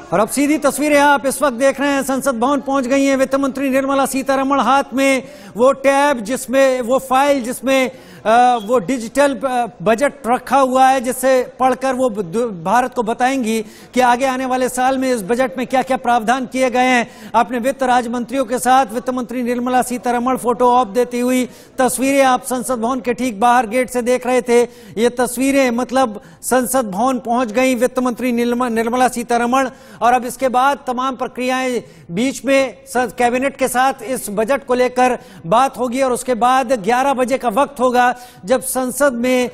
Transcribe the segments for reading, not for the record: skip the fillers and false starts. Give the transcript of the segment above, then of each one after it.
और अब सीधी तस्वीरें आप इस वक्त देख रहे हैं, संसद भवन पहुंच गई हैं वित्त मंत्री निर्मला सीतारमण। हाथ में वो टैब जिसमें वो फाइल जिसमें वो डिजिटल बजट रखा हुआ है, जिससे पढ़कर वो भारत को बताएंगी कि आगे आने वाले साल में इस बजट में क्या क्या प्रावधान किए गए हैं। अपने वित्त राज्य मंत्रियों के साथ वित्त मंत्री निर्मला सीतारमण फोटो ऑप देती हुई तस्वीरें आप संसद भवन के ठीक बाहर गेट से देख रहे थे। ये तस्वीरें मतलब संसद भवन पहुंच गई वित्त मंत्री निर्मला सीतारमण। और अब इसके बाद तमाम प्रक्रियाएं बीच में कैबिनेट के साथ इस बजट को लेकर बात होगी और उसके बाद 11 बजे का वक्त होगा जब संसद में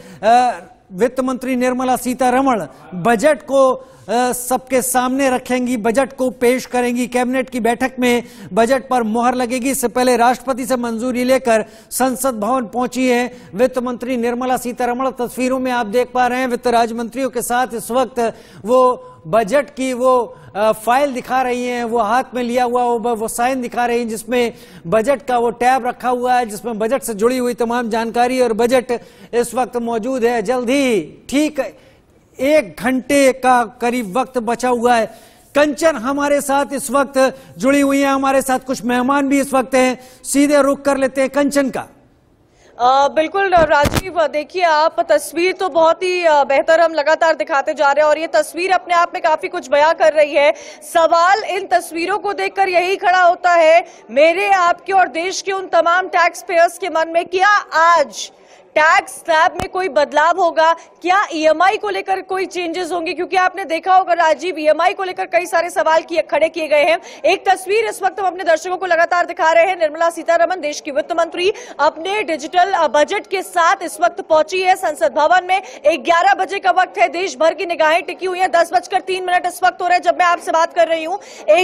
वित्त मंत्री निर्मला सीतारमण बजट को सबके सामने रखेंगी, बजट को पेश करेंगी। कैबिनेट की बैठक में बजट पर मुहर लगेगी। इससे पहले राष्ट्रपति से मंजूरी लेकर संसद भवन पहुंची है वित्त मंत्री निर्मला सीतारमण। तस्वीरों में आप देख पा रहे हैं वित्त राज्य मंत्रियों के साथ इस वक्त वो बजट की वो फाइल दिखा रही हैं, वो हाथ में लिया हुआ वो साइन दिखा रही हैं जिसमें बजट का वो टैब रखा हुआ है, जिसमें बजट से जुड़ी हुई तमाम जानकारी और बजट इस वक्त मौजूद है। जल्द ही ठीक 1 घंटे का करीब वक्त बचा हुआ है। कंचन हमारे साथ इस वक्त जुड़ी हुई है, हमारे साथ कुछ मेहमान भी इस वक्त हैं। सीधे रुख कर लेते हैं कंचन का। बिल्कुल राजीव, देखिए आप तस्वीर तो बहुत ही बेहतर हम लगातार दिखाते जा रहे हैं और ये तस्वीर अपने आप में काफी कुछ बयां कर रही है। सवाल इन तस्वीरों को देखकर यही खड़ा होता है मेरे, आपके और देश के उन तमाम टैक्स पेयर्स के मन में, क्या आज टैक्स स्लैब में कोई बदलाव होगा? क्या ईएमआई को लेकर कोई चेंजेस होंगे? क्योंकि आपने देखा होगा राजीव, ईएमआई को लेकर कई सारे सवाल खड़े किए गए हैं। एक तस्वीर इस वक्त हम अपने दर्शकों को लगातार दिखा रहे हैं। निर्मला सीतारमण देश की वित्त मंत्री अपने डिजिटल बजट के साथ इस वक्त पहुंची है संसद भवन में। 11 बजे का वक्त है, देश भर की निगाहें टिकी हुई है। 10:03 इस वक्त हो रहे हैं जब मैं आपसे बात कर रही हूँ।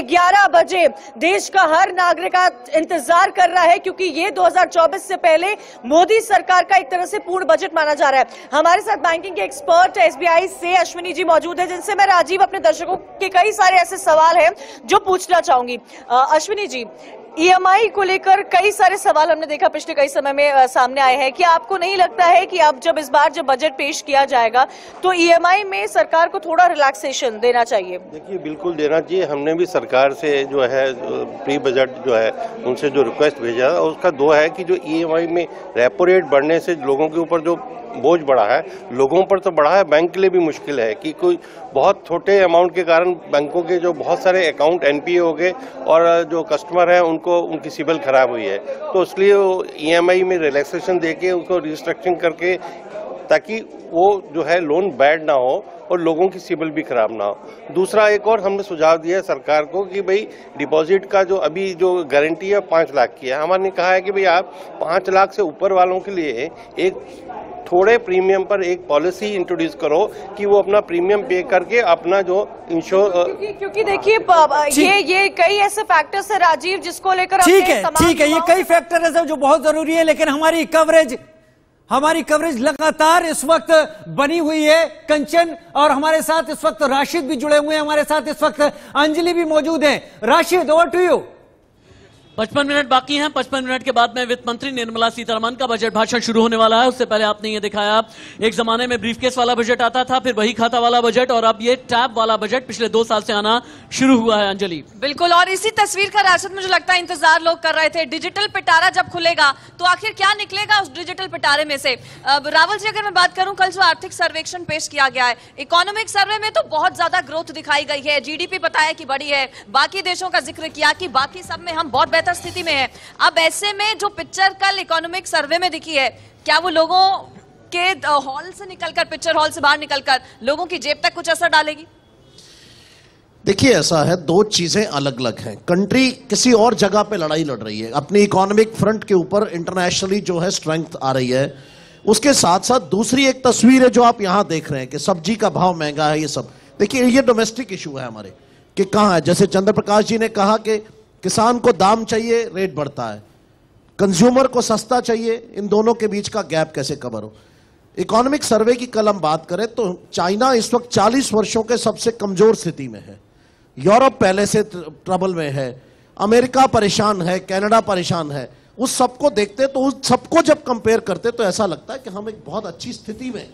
11 बजे देश का हर नागरिक इंतजार कर रहा है क्योंकि ये 2024 से पहले मोदी सरकार का एक से पूर्ण बजट माना जा रहा है। हमारे साथ बैंकिंग के एक्सपर्ट एसबीआई से अश्विनी जी मौजूद है, जिनसे मैं राजीव अपने दर्शकों के कई सारे ऐसे सवाल हैं जो पूछना चाहूंगी। अश्विनी जी, ईएमआई को लेकर कई सारे सवाल हमने देखा पिछले कई समय में सामने आए हैं। क्या आपको नहीं लगता है कि अब जब इस बार जब बजट पेश किया जाएगा तो ईएमआई में सरकार को थोड़ा रिलैक्सेशन देना चाहिए? देखिए, बिल्कुल देना चाहिए। हमने भी सरकार से जो है प्री बजट जो है उनसे जो रिक्वेस्ट भेजा है उसका 2 है कि जो ईएमआई में रेपो रेट बढ़ने से लोगों के ऊपर जो बोझ बढ़ा है, लोगों पर तो बढ़ा है, बैंक के लिए भी मुश्किल है कि कोई बहुत छोटे अमाउंट के कारण बैंकों के जो बहुत सारे अकाउंट एनपीए हो गए और जो कस्टमर हैं उनको उनकी सिबिल खराब हुई है। तो इसलिए ईएमआई में रिलैक्सेशन देके उसको रिस्ट्रक्चरिंग करके ताकि वो जो है लोन बैड ना हो और लोगों की सिबिल भी खराब ना हो। दूसरा एक और हमने सुझाव दिया है सरकार को कि भाई डिपॉजिट का जो अभी जो गारंटी है 5 लाख की है, हमने कहा है कि भाई आप 5 लाख से ऊपर वालों के लिए एक थोड़े प्रीमियम पर एक पॉलिसी इंट्रोड्यूस करो कि वो अपना प्रीमियम पे करके अपना जो इंश्योर, क्योंकि देखिए ये कई ऐसे फैक्टर्स है राजीव जिसको लेकर ठीक है ये कई फैक्टर है जो बहुत जरूरी है, लेकिन हमारी कवरेज लगातार इस वक्त बनी हुई है कंचन, और हमारे साथ इस वक्त राशिद भी जुड़े हुए हैं, हमारे साथ इस वक्त अंजलि भी मौजूद है। Rashid, over to you. 55 minute बाकी हैं। 55 मिनट के बाद में वित्त मंत्री निर्मला सीतारमण का बजट भाषण शुरू होने वाला है। उससे पहले आपने ये दिखाया, एक जमाने में ब्रीफकेस वाला बजट आता था, फिर वही खाता वाला बजट, और अब ये टैब वाला बजट पिछले 2 साल से आना शुरू हुआ है। अंजलि, बिल्कुल, और इसी तस्वीर का राशिद मुझे लगता है इंतजार लोग कर रहे थे। डिजिटल पिटारा जब खुलेगा तो आखिर क्या निकलेगा उस डिजिटल पिटारे में से? रावल जी, अगर मैं बात करूं, कल जो आर्थिक सर्वेक्षण पेश किया गया है, इकोनॉमिक सर्वे में तो बहुत ज्यादा ग्रोथ दिखाई गई है। जीडीपी बताया कि बढ़ी है, बाकी देशों का जिक्र किया कि बाकी सब में हम बहुत स्थिति में है। अब ऐसे में जो पिक्चर कल इकोनॉमिक सर्वे में दिखी है, क्या वो लोगों के हॉल से निकलकर, पिक्चर हॉल से बाहर निकलकर लोगों की जेब तक कुछ असर डालेगी? देखिए, ऐसा है, 2 चीजें अलग अलग हैं। कंट्री किसी और जगह पे लड़ाई लड़ रही है, अपनी इकोनॉमिक फ्रंट के ऊपर इंटरनेशनली जो है स्ट्रेंथ आ रही है। उसके साथ साथ दूसरी एक तस्वीर है जो आप यहां देख रहे हैं कि सब्जी का भाव महंगा है। ये सब देखिए, ये डोमेस्टिक इशू है हमारे कि कहां है। जैसे चंद्र प्रकाश जी ने कहा कि किसान को दाम चाहिए, रेट बढ़ता है, कंज्यूमर को सस्ता चाहिए, इन दोनों के बीच का गैप कैसे कवर हो। इकोनॉमिक सर्वे की कल हम बात करें तो चाइना इस वक्त 40 वर्षों के सबसे कमजोर स्थिति में है, यूरोप पहले से ट्रबल में है, अमेरिका परेशान है, कनाडा परेशान है। उस सबको देखते तो उस सबको जब कंपेयर करते तो ऐसा लगता है कि हम एक बहुत अच्छी स्थिति में।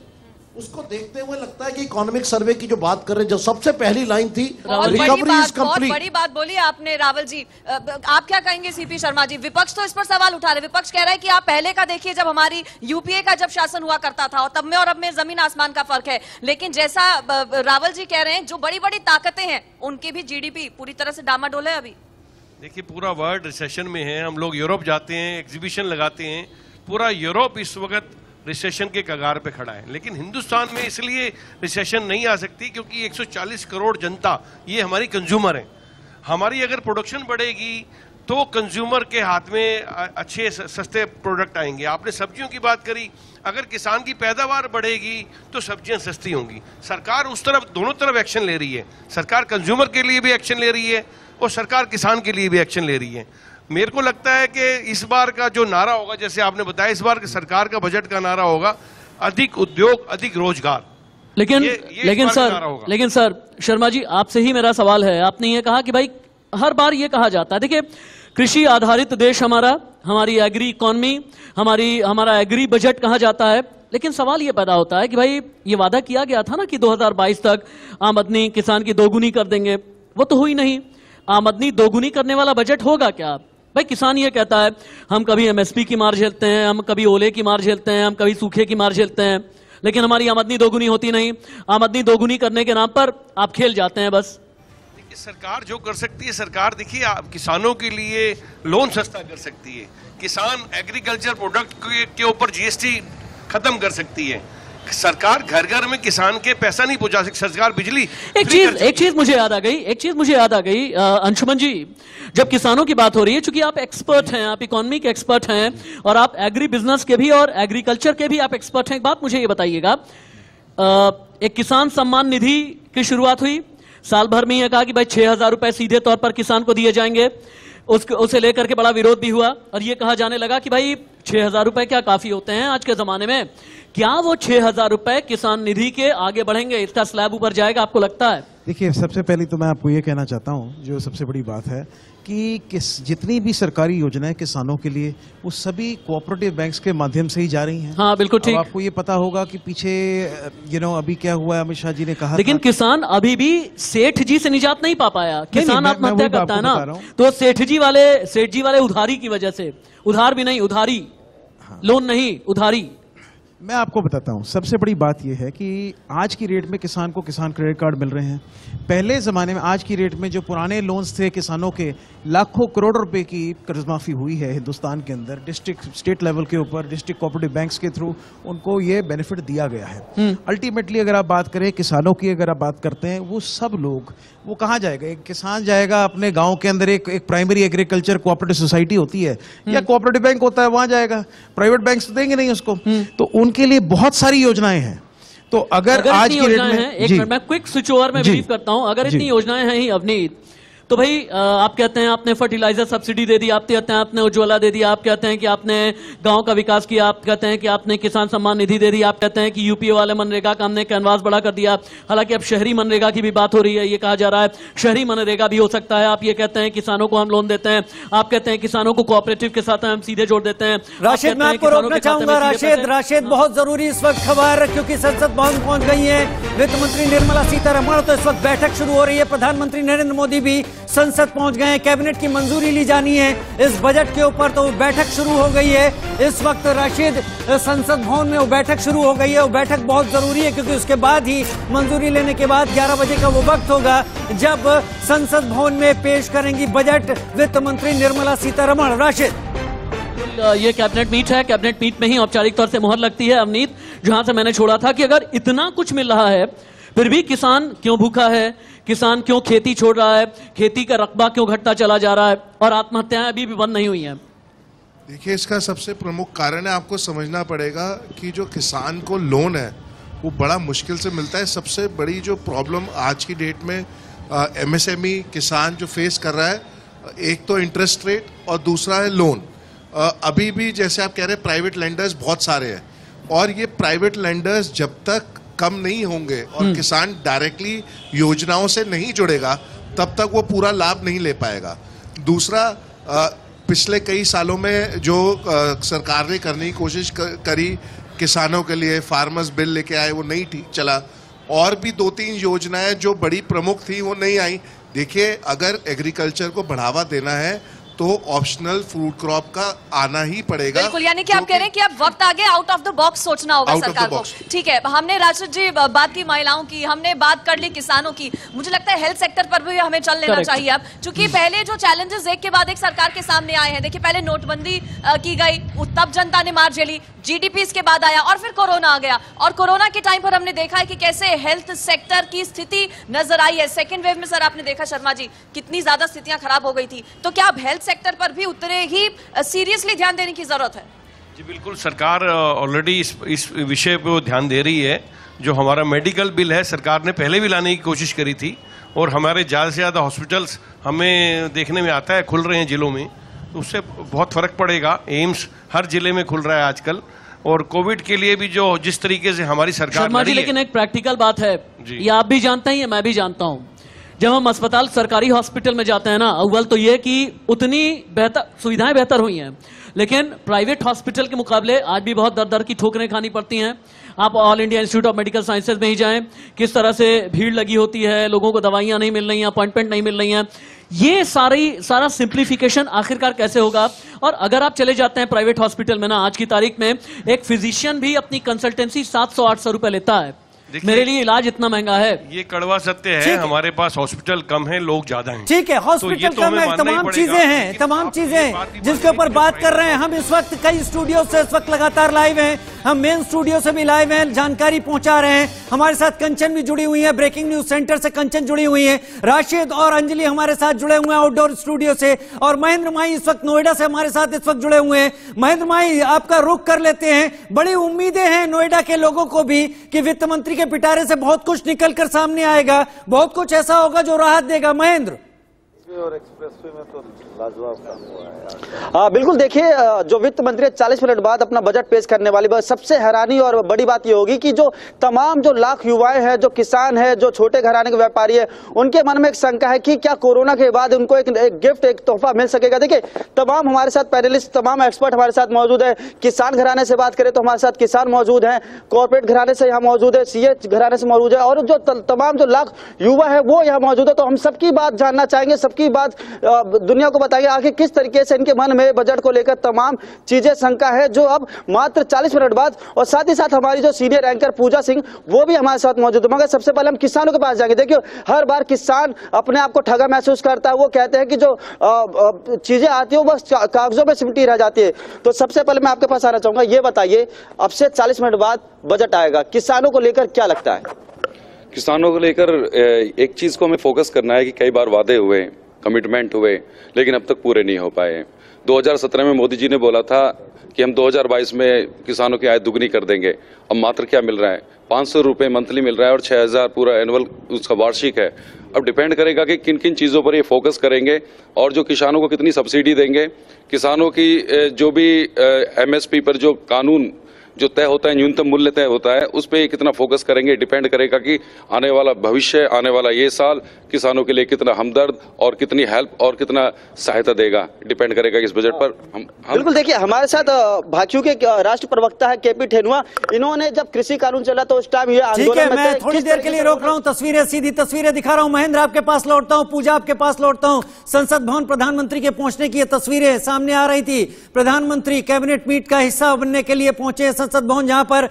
उसको देखते हुए लगता है कि इकोनॉमिक सर्वे की जो बात कर रहे हैं, जो सबसे पहली लाइन थी, बहुत बड़ी बात बोली आपने रावल जी। आप क्या कहेंगे सीपी शर्मा जी? विपक्ष तो इस पर सवाल उठा रहे, विपक्ष कह रहा है कि आप पहले का देखिए, जब हमारी यूपीए का जब शासन हुआ करता था, और तब में और अब में जमीन आसमान का फर्क है। लेकिन जैसा रावल जी कह रहे हैं, जो बड़ी बड़ी ताकतें हैं उनकी भी जीडीपी पूरी तरह से डामाडोल है अभी। देखिए, पूरा वर्ल्ड रिसेशन में है। हम लोग यूरोप जाते हैं, एग्जीबिशन लगाते हैं, पूरा यूरोप इस वक्त रिसेशन के कगार पे खड़ा है। लेकिन हिंदुस्तान में इसलिए रिसेशन नहीं आ सकती क्योंकि 140 करोड़ जनता ये हमारी कंज्यूमर है। हमारी अगर प्रोडक्शन बढ़ेगी तो कंज्यूमर के हाथ में अच्छे सस्ते प्रोडक्ट आएंगे। आपने सब्जियों की बात करी, अगर किसान की पैदावार बढ़ेगी तो सब्जियां सस्ती होंगी। सरकार उस तरफ, दोनों तरफ एक्शन ले रही है। सरकार कंज्यूमर के लिए भी एक्शन ले रही है और सरकार किसान के लिए भी एक्शन ले रही है। मेरे को लगता है कि इस बार का जो नारा होगा, जैसे आपने बताया, इस बार के सरकार का बजट का नारा होगा अधिक उद्योग, अधिक रोजगार। लेकिन सर शर्मा जी, आपसे ही मेरा सवाल है। आपने ये कहा कि भाई हर बार ये कहा जाता है, देखिए कृषि आधारित देश हमारा, हमारी एग्री इकोनॉमी, हमारा एग्री बजट कहा जाता है। लेकिन सवाल ये पैदा होता है कि भाई ये वादा किया गया था ना कि 2022 तक आमदनी किसान की दोगुनी कर देंगे, वो तो हुई नहीं। आमदनी दोगुनी करने वाला बजट होगा क्या? भाई किसान ये कहता है हम कभी एमएसपी की मार झेलते हैं, हम कभी ओले की मार झेलते हैं, हम कभी सूखे की मार झेलते हैं, लेकिन हमारी आमदनी दोगुनी होती नहीं। आमदनी दोगुनी करने के नाम पर आप खेल जाते हैं बस। देखिए, सरकार जो कर सकती है, सरकार देखिए आप किसानों के लिए लोन सस्ता कर सकती है। किसान एग्रीकल्चर प्रोडक्ट के ऊपर जीएसटी खत्म कर सकती है। सरकार घर घर में किसान के पैसा नहीं पहुंचा सकती। सरकार बिजली एक चीज मुझे याद आ गई अंशुमन जी, जब किसानों की बात हो रही है, चूंकि आप एक्सपर्ट हैं, आप इकोनॉमी के एक्सपर्ट हैं और आप एग्री बिजनेस के भी और एग्रीकल्चर के भी आप एक्सपर्ट हैं। एक बात मुझे ये बताइएगा, एक किसान सम्मान निधि की शुरुआत हुई, साल भर में यह कहा कि भाई 6,000 रुपए सीधे तौर पर किसान को दिए जाएंगे। उसे लेकर के बड़ा विरोध भी हुआ और यह कहा जाने लगा कि भाई 6,000 रुपए क्या काफी होते हैं आज के जमाने में? क्या वो 6,000 रुपए किसान निधि के आगे बढ़ेंगे, इसका स्लैब ऊपर जाएगा, आपको लगता है? देखिए, सबसे पहले तो मैं आपको ये कहना चाहता हूँ, जो सबसे बड़ी बात है कि जितनी भी सरकारी योजनाएं किसानों के लिए, वो सभी कोऑपरेटिव बैंक्स के माध्यम से ही जा रही हैं। हाँ, बिल्कुल ठीक। आपको ये पता होगा कि पीछे अभी क्या हुआ है, अमित शाह जी ने कहा, लेकिन किसान अभी भी सेठ जी से निजात नहीं पा पाया। किसान आत्महत्या करता है ना, तो सेठ जी वाले उधारी की वजह से, उधार भी नहीं, उधारी, लोन नहीं, उधारी। मैं आपको बताता हूं, सबसे बड़ी बात यह है कि आज की रेट में किसान को किसान क्रेडिट कार्ड मिल रहे हैं। पहले ज़माने में आज की रेट में जो पुराने लोन्स थे किसानों के, लाखों करोड़ रुपए की कर्ज माफ़ी हुई है हिंदुस्तान के अंदर, डिस्ट्रिक्ट स्टेट लेवल के ऊपर, डिस्ट्रिक्ट कोऑपरेटिव बैंक्स के थ्रू उनको ये बेनिफिट दिया गया है। अल्टीमेटली अगर आप बात करें किसानों की, अगर आप बात करते हैं, वो सब लोग, वो कहाँ जाएगा? एक किसान जाएगा अपने गाँव के अंदर, एक प्राइमरी एग्रीकल्चर कोऑपरेटिव सोसाइटी होती है या कोऑपरेटिव बैंक होता है, वहाँ जाएगा। प्राइवेट बैंक तो देंगे नहीं उसको। तो उनके लिए बहुत सारी योजनाएं हैं। तो अगर आज की रेट में, एक मिनट मैं क्विक स्विच ओवर में ब्रीफ करता हूं, अगर इतनी योजनाएं हैं ही अवनीत, तो भाई आप कहते हैं आपने फर्टिलाइजर सब्सिडी दे दी, आप कहते हैं आपने उज्ज्वला दे दिया, आप कहते हैं कि आपने गांव का विकास किया, आप कहते हैं कि आपने किसान सम्मान निधि दे दी, आप कहते हैं कि यूपीए वाले मनरेगा का हमने कैनवास बड़ा कर दिया। हालांकि अब शहरी मनरेगा की भी बात हो रही है, ये कहा जा रहा है शहरी मनरेगा भी हो सकता है। आप ये कहते हैं किसानों को हम लोन देते हैं, आप कहते हैं किसानों को कोऑपरेटिव के साथ हम सीधे जोड़ देते हैं। राशिद, मैं आपको रोकना चाहूंगा। राशिद, बहुत जरूरी इस वक्त खबर, क्योंकि संसद भवन पहुंच गई है वित्त मंत्री निर्मला सीतारमण। तो इस वक्त बैठक शुरू हो रही है, प्रधानमंत्री नरेंद्र मोदी भी संसद पहुंच गए हैं, कैबिनेट की मंजूरी ली जानी है इस बजट के ऊपर, तो बैठक शुरू हो गई है इस वक्त। राशिद, संसद भवन में वो बैठक शुरू हो गई है, वो बैठक बहुत जरूरी है क्योंकि उसके बाद ही मंजूरी लेने के बाद 11 बजे का वो वक्त होगा जब संसद भवन में पेश करेंगी बजट वित्त मंत्री निर्मला सीतारमण। राशिद, ये कैबिनेट मीट है, कैबिनेट मीट में ही औपचारिक तौर से मोहर लगती है। अवनीत, जहां से मैंने छोड़ा था कि अगर इतना कुछ मिल रहा है फिर भी किसान क्यों भूखा है, किसान क्यों खेती छोड़ रहा है, खेती का रकबा क्यों घटता चला जा रहा है और आत्महत्याएं अभी भी बंद नहीं हुई हैं? देखिए, इसका सबसे प्रमुख कारण है, आपको समझना पड़ेगा कि जो किसान को लोन है वो बड़ा मुश्किल से मिलता है। सबसे बड़ी जो प्रॉब्लम आज की डेट में एमएसएमई किसान जो फेस कर रहा है, एक तो इंटरेस्ट रेट और दूसरा है लोन। अभी भी जैसे आप कह रहे हैं प्राइवेट लेंडर्स बहुत सारे हैं और ये प्राइवेट लेंडर्स जब तक कम नहीं होंगे और किसान डायरेक्टली योजनाओं से नहीं जुड़ेगा तब तक वो पूरा लाभ नहीं ले पाएगा। दूसरा, पिछले कई सालों में जो सरकार ने करने की कोशिश करी किसानों के लिए फार्मर्स बिल लेके आए, वो नहीं ठीक चला। और भी 2-3 योजनाएं जो बड़ी प्रमुख थी वो नहीं आई। देखिए, अगर एग्रीकल्चर को बढ़ावा देना है तो ऑप्शनल फूड क्रॉप का आना ही पड़ेगा। बिल्कुल, यानी कि आप कह रहे हैं कि अब वक्त आ गया, आउट ऑफ द बॉक्स सोचना होगा सरकार को। ठीक है, हमने राजद जी बात की महिलाओं की, हमने बात कर ली किसानों की, मुझे लगता है हेल्थ सेक्टर पर भी हमें चल लेना चाहिए अब, क्योंकि पहले जो चैलेंजेस एक के बाद एक सरकार के सामने आए हैं। देखिए, पहले नोटबंदी की गई, तब जनता ने मार झेली, जीडीपी इसके बाद आया और फिर कोरोना आ गया, और कोरोना के टाइम पर हमने देखा है कि कैसे हेल्थ सेक्टर की स्थिति नजर आई है। सेकेंड वेव में सर आपने देखा शर्मा जी कितनी ज्यादा स्थितियां खराब हो गई थी, तो क्या अब हेल्थ सेक्टर पर भी उतने ही सीरियसली ध्यान देने की जरूरत है? जी बिल्कुल, सरकार ऑलरेडी इस विषय पे ध्यान दे रही है। जो हमारा मेडिकल बिल है, सरकार ने पहले भी लाने की कोशिश करी थी, और हमारे ज़्यादा से ज़्यादा हॉस्पिटल्स हमें देखने में आता है खुल रहे हैं जिलों में, तो उससे बहुत फर्क पड़ेगा। एम्स हर जिले में खुल रहा है आजकल, और कोविड के लिए भी जो जिस तरीके से हमारी सरकार लड़ी है। लेकिन एक प्रैक्टिकल बात है, ये आप भी जानते हैं, ये मैं भी जानता हूँ, जब हम अस्पताल सरकारी हॉस्पिटल में जाते हैं ना, अव्वल तो ये कि उतनी बेहतर सुविधाएं बेहतर हुई हैं, लेकिन प्राइवेट हॉस्पिटल के मुकाबले आज भी बहुत दर दर की ठोकरें खानी पड़ती हैं। आप all India institute of medical sciences में ही जाएं, किस तरह से भीड़ लगी होती है, लोगों को दवाइयां नहीं मिल रही हैं, अपॉइंटमेंट नहीं मिल रही हैं। ये सारा सिंप्लीफिकेशन आखिरकार कैसे होगा? और अगर आप चले जाते हैं प्राइवेट हॉस्पिटल में ना, आज की तारीख में एक फिजिशियन भी अपनी कंसल्टेंसी 700-800 रुपए लेता है। मेरे लिए इलाज इतना महंगा है। ये कड़वा सत्य है, हमारे पास हॉस्पिटल कम है, लोग ज्यादा हैं। ठीक है, हॉस्पिटल कम है, तमाम चीजें जिसके ऊपर बात कर रहे हैं हम। इस वक्त कई स्टूडियो से इस वक्त लगातार लाइव हैं, हम मेन स्टूडियो से भी लाइव हैं, जानकारी पहुंचा रहे हैं। हमारे साथ कंचन भी जुड़ी हुई है, ब्रेकिंग न्यूज सेंटर से कंचन जुड़ी हुई है, राशिद और अंजलि हमारे साथ जुड़े हुए हैं आउटडोर स्टूडियो से, और महेंद्र माही इस वक्त नोएडा से हमारे साथ इस वक्त जुड़े हुए हैं। महेंद्र माही, आपका रुख कर लेते हैं। बड़ी उम्मीदें हैं नोएडा के लोगों को भी कि वित्त मंत्री के पिटारे से बहुत कुछ निकलकर सामने आएगा, बहुत कुछ ऐसा होगा जो राहत देगा। महेंद्र, और एक्सप्रेसवे में तो लाजवाब काम हुआ है यार। बिल्कुल, देखिए, जो वित्त मंत्री 40 मिनट बाद अपना बजट पेश करने वाली, सबसे हैरानी और बड़ी बात यह होगी कि जो तमाम जो लाख युवाएं हैं, जो किसान हैं, जो छोटे घराने के व्यापारी हैं, उनके मन में एक शंका है कि क्या कोरोना के बाद उनको एक गिफ्ट, एक तोहफा मिल सकेगा। देखिए, तमाम हमारे साथ पैनलिस्ट, तमाम एक्सपर्ट हमारे साथ मौजूद है। किसान घराने से बात करें तो हमारे साथ किसान मौजूद हैं, कॉर्पोरेट घराने से यहाँ मौजूद है, सीए घराने से मौजूद है, और जो तमाम जो लाख युवा है वो यहाँ मौजूद है। तो हम सबकी बात जानना चाहेंगे, सबकी बात दुनिया को बताइए आखिर किस तरीके से इनके मन में बजट को लेकर तमाम चीजें शंका है, जो अब मात्र 40 मिनट बाद। और साथ ही साथ हमारी जो सीनियर एंकर पूजा सिंह वो भी हमारे साथ मौजूद है। मगर सबसे पहले हम किसानों के पास जाएंगे। देखिए, हर बार किसान अपने आप को ठगा महसूस करता है। वो कहते हैं कि जो चीजें आती है वो बस कागजों में सिमटी रह जाती है। तो सबसे पहले मैं आपके पास आना चाहूंगा, ये बताइए, अब से 40 मिनट बाद बजट आएगा, किसानों को लेकर क्या लगता है? किसानों को लेकर एक चीज को हमें फोकस करना है कि कई बार वादे हुए, कमिटमेंट हुए, लेकिन अब तक पूरे नहीं हो पाए। 2017 में मोदी जी ने बोला था कि हम 2022 में किसानों की आय दुगनी कर देंगे। अब मात्र क्या मिल रहा है? 500 रुपये मंथली मिल रहा है, और 6000 पूरा एनुअल उसका वार्षिक है। अब डिपेंड करेगा कि किन किन चीज़ों पर ये फोकस करेंगे, और जो किसानों को कितनी सब्सिडी देंगे, किसानों की जो भी MSP पर जो कानून जो तय होता है, न्यूनतम मूल्य तय होता है, उस पर कितना फोकस करेंगे। डिपेंड करेगा कि आने वाला भविष्य, आने वाला ये साल किसानों के लिए कितना हमदर्द और कितनी हेल्प और कितना सहायता देगा, डिपेंड करेगा इस बजट पर। हम बिल्कुल, देखिए, हमारे साथ भाजपा के राष्ट्रीय प्रवक्ता है KP ठेनुआ। इन्होंने जब कृषि कानून चला तो उस टाइम ये आंदोलन, मैं थोड़ी देर के लिए रोक रहा हूं, तस्वीरें, सीधी तस्वीरें दिखा रहा हूं। महेंद्र, आपके पास लौटता हूं, पूजा आपके पास लौटता हूं। संसद भवन प्रधानमंत्री के पहुंचने की ये तस्वीरें सामने आ रही थी। प्रधानमंत्री कैबिनेट मीट का हिस्सा बनने के लिए पहुंचे संसद भवन, जहां पर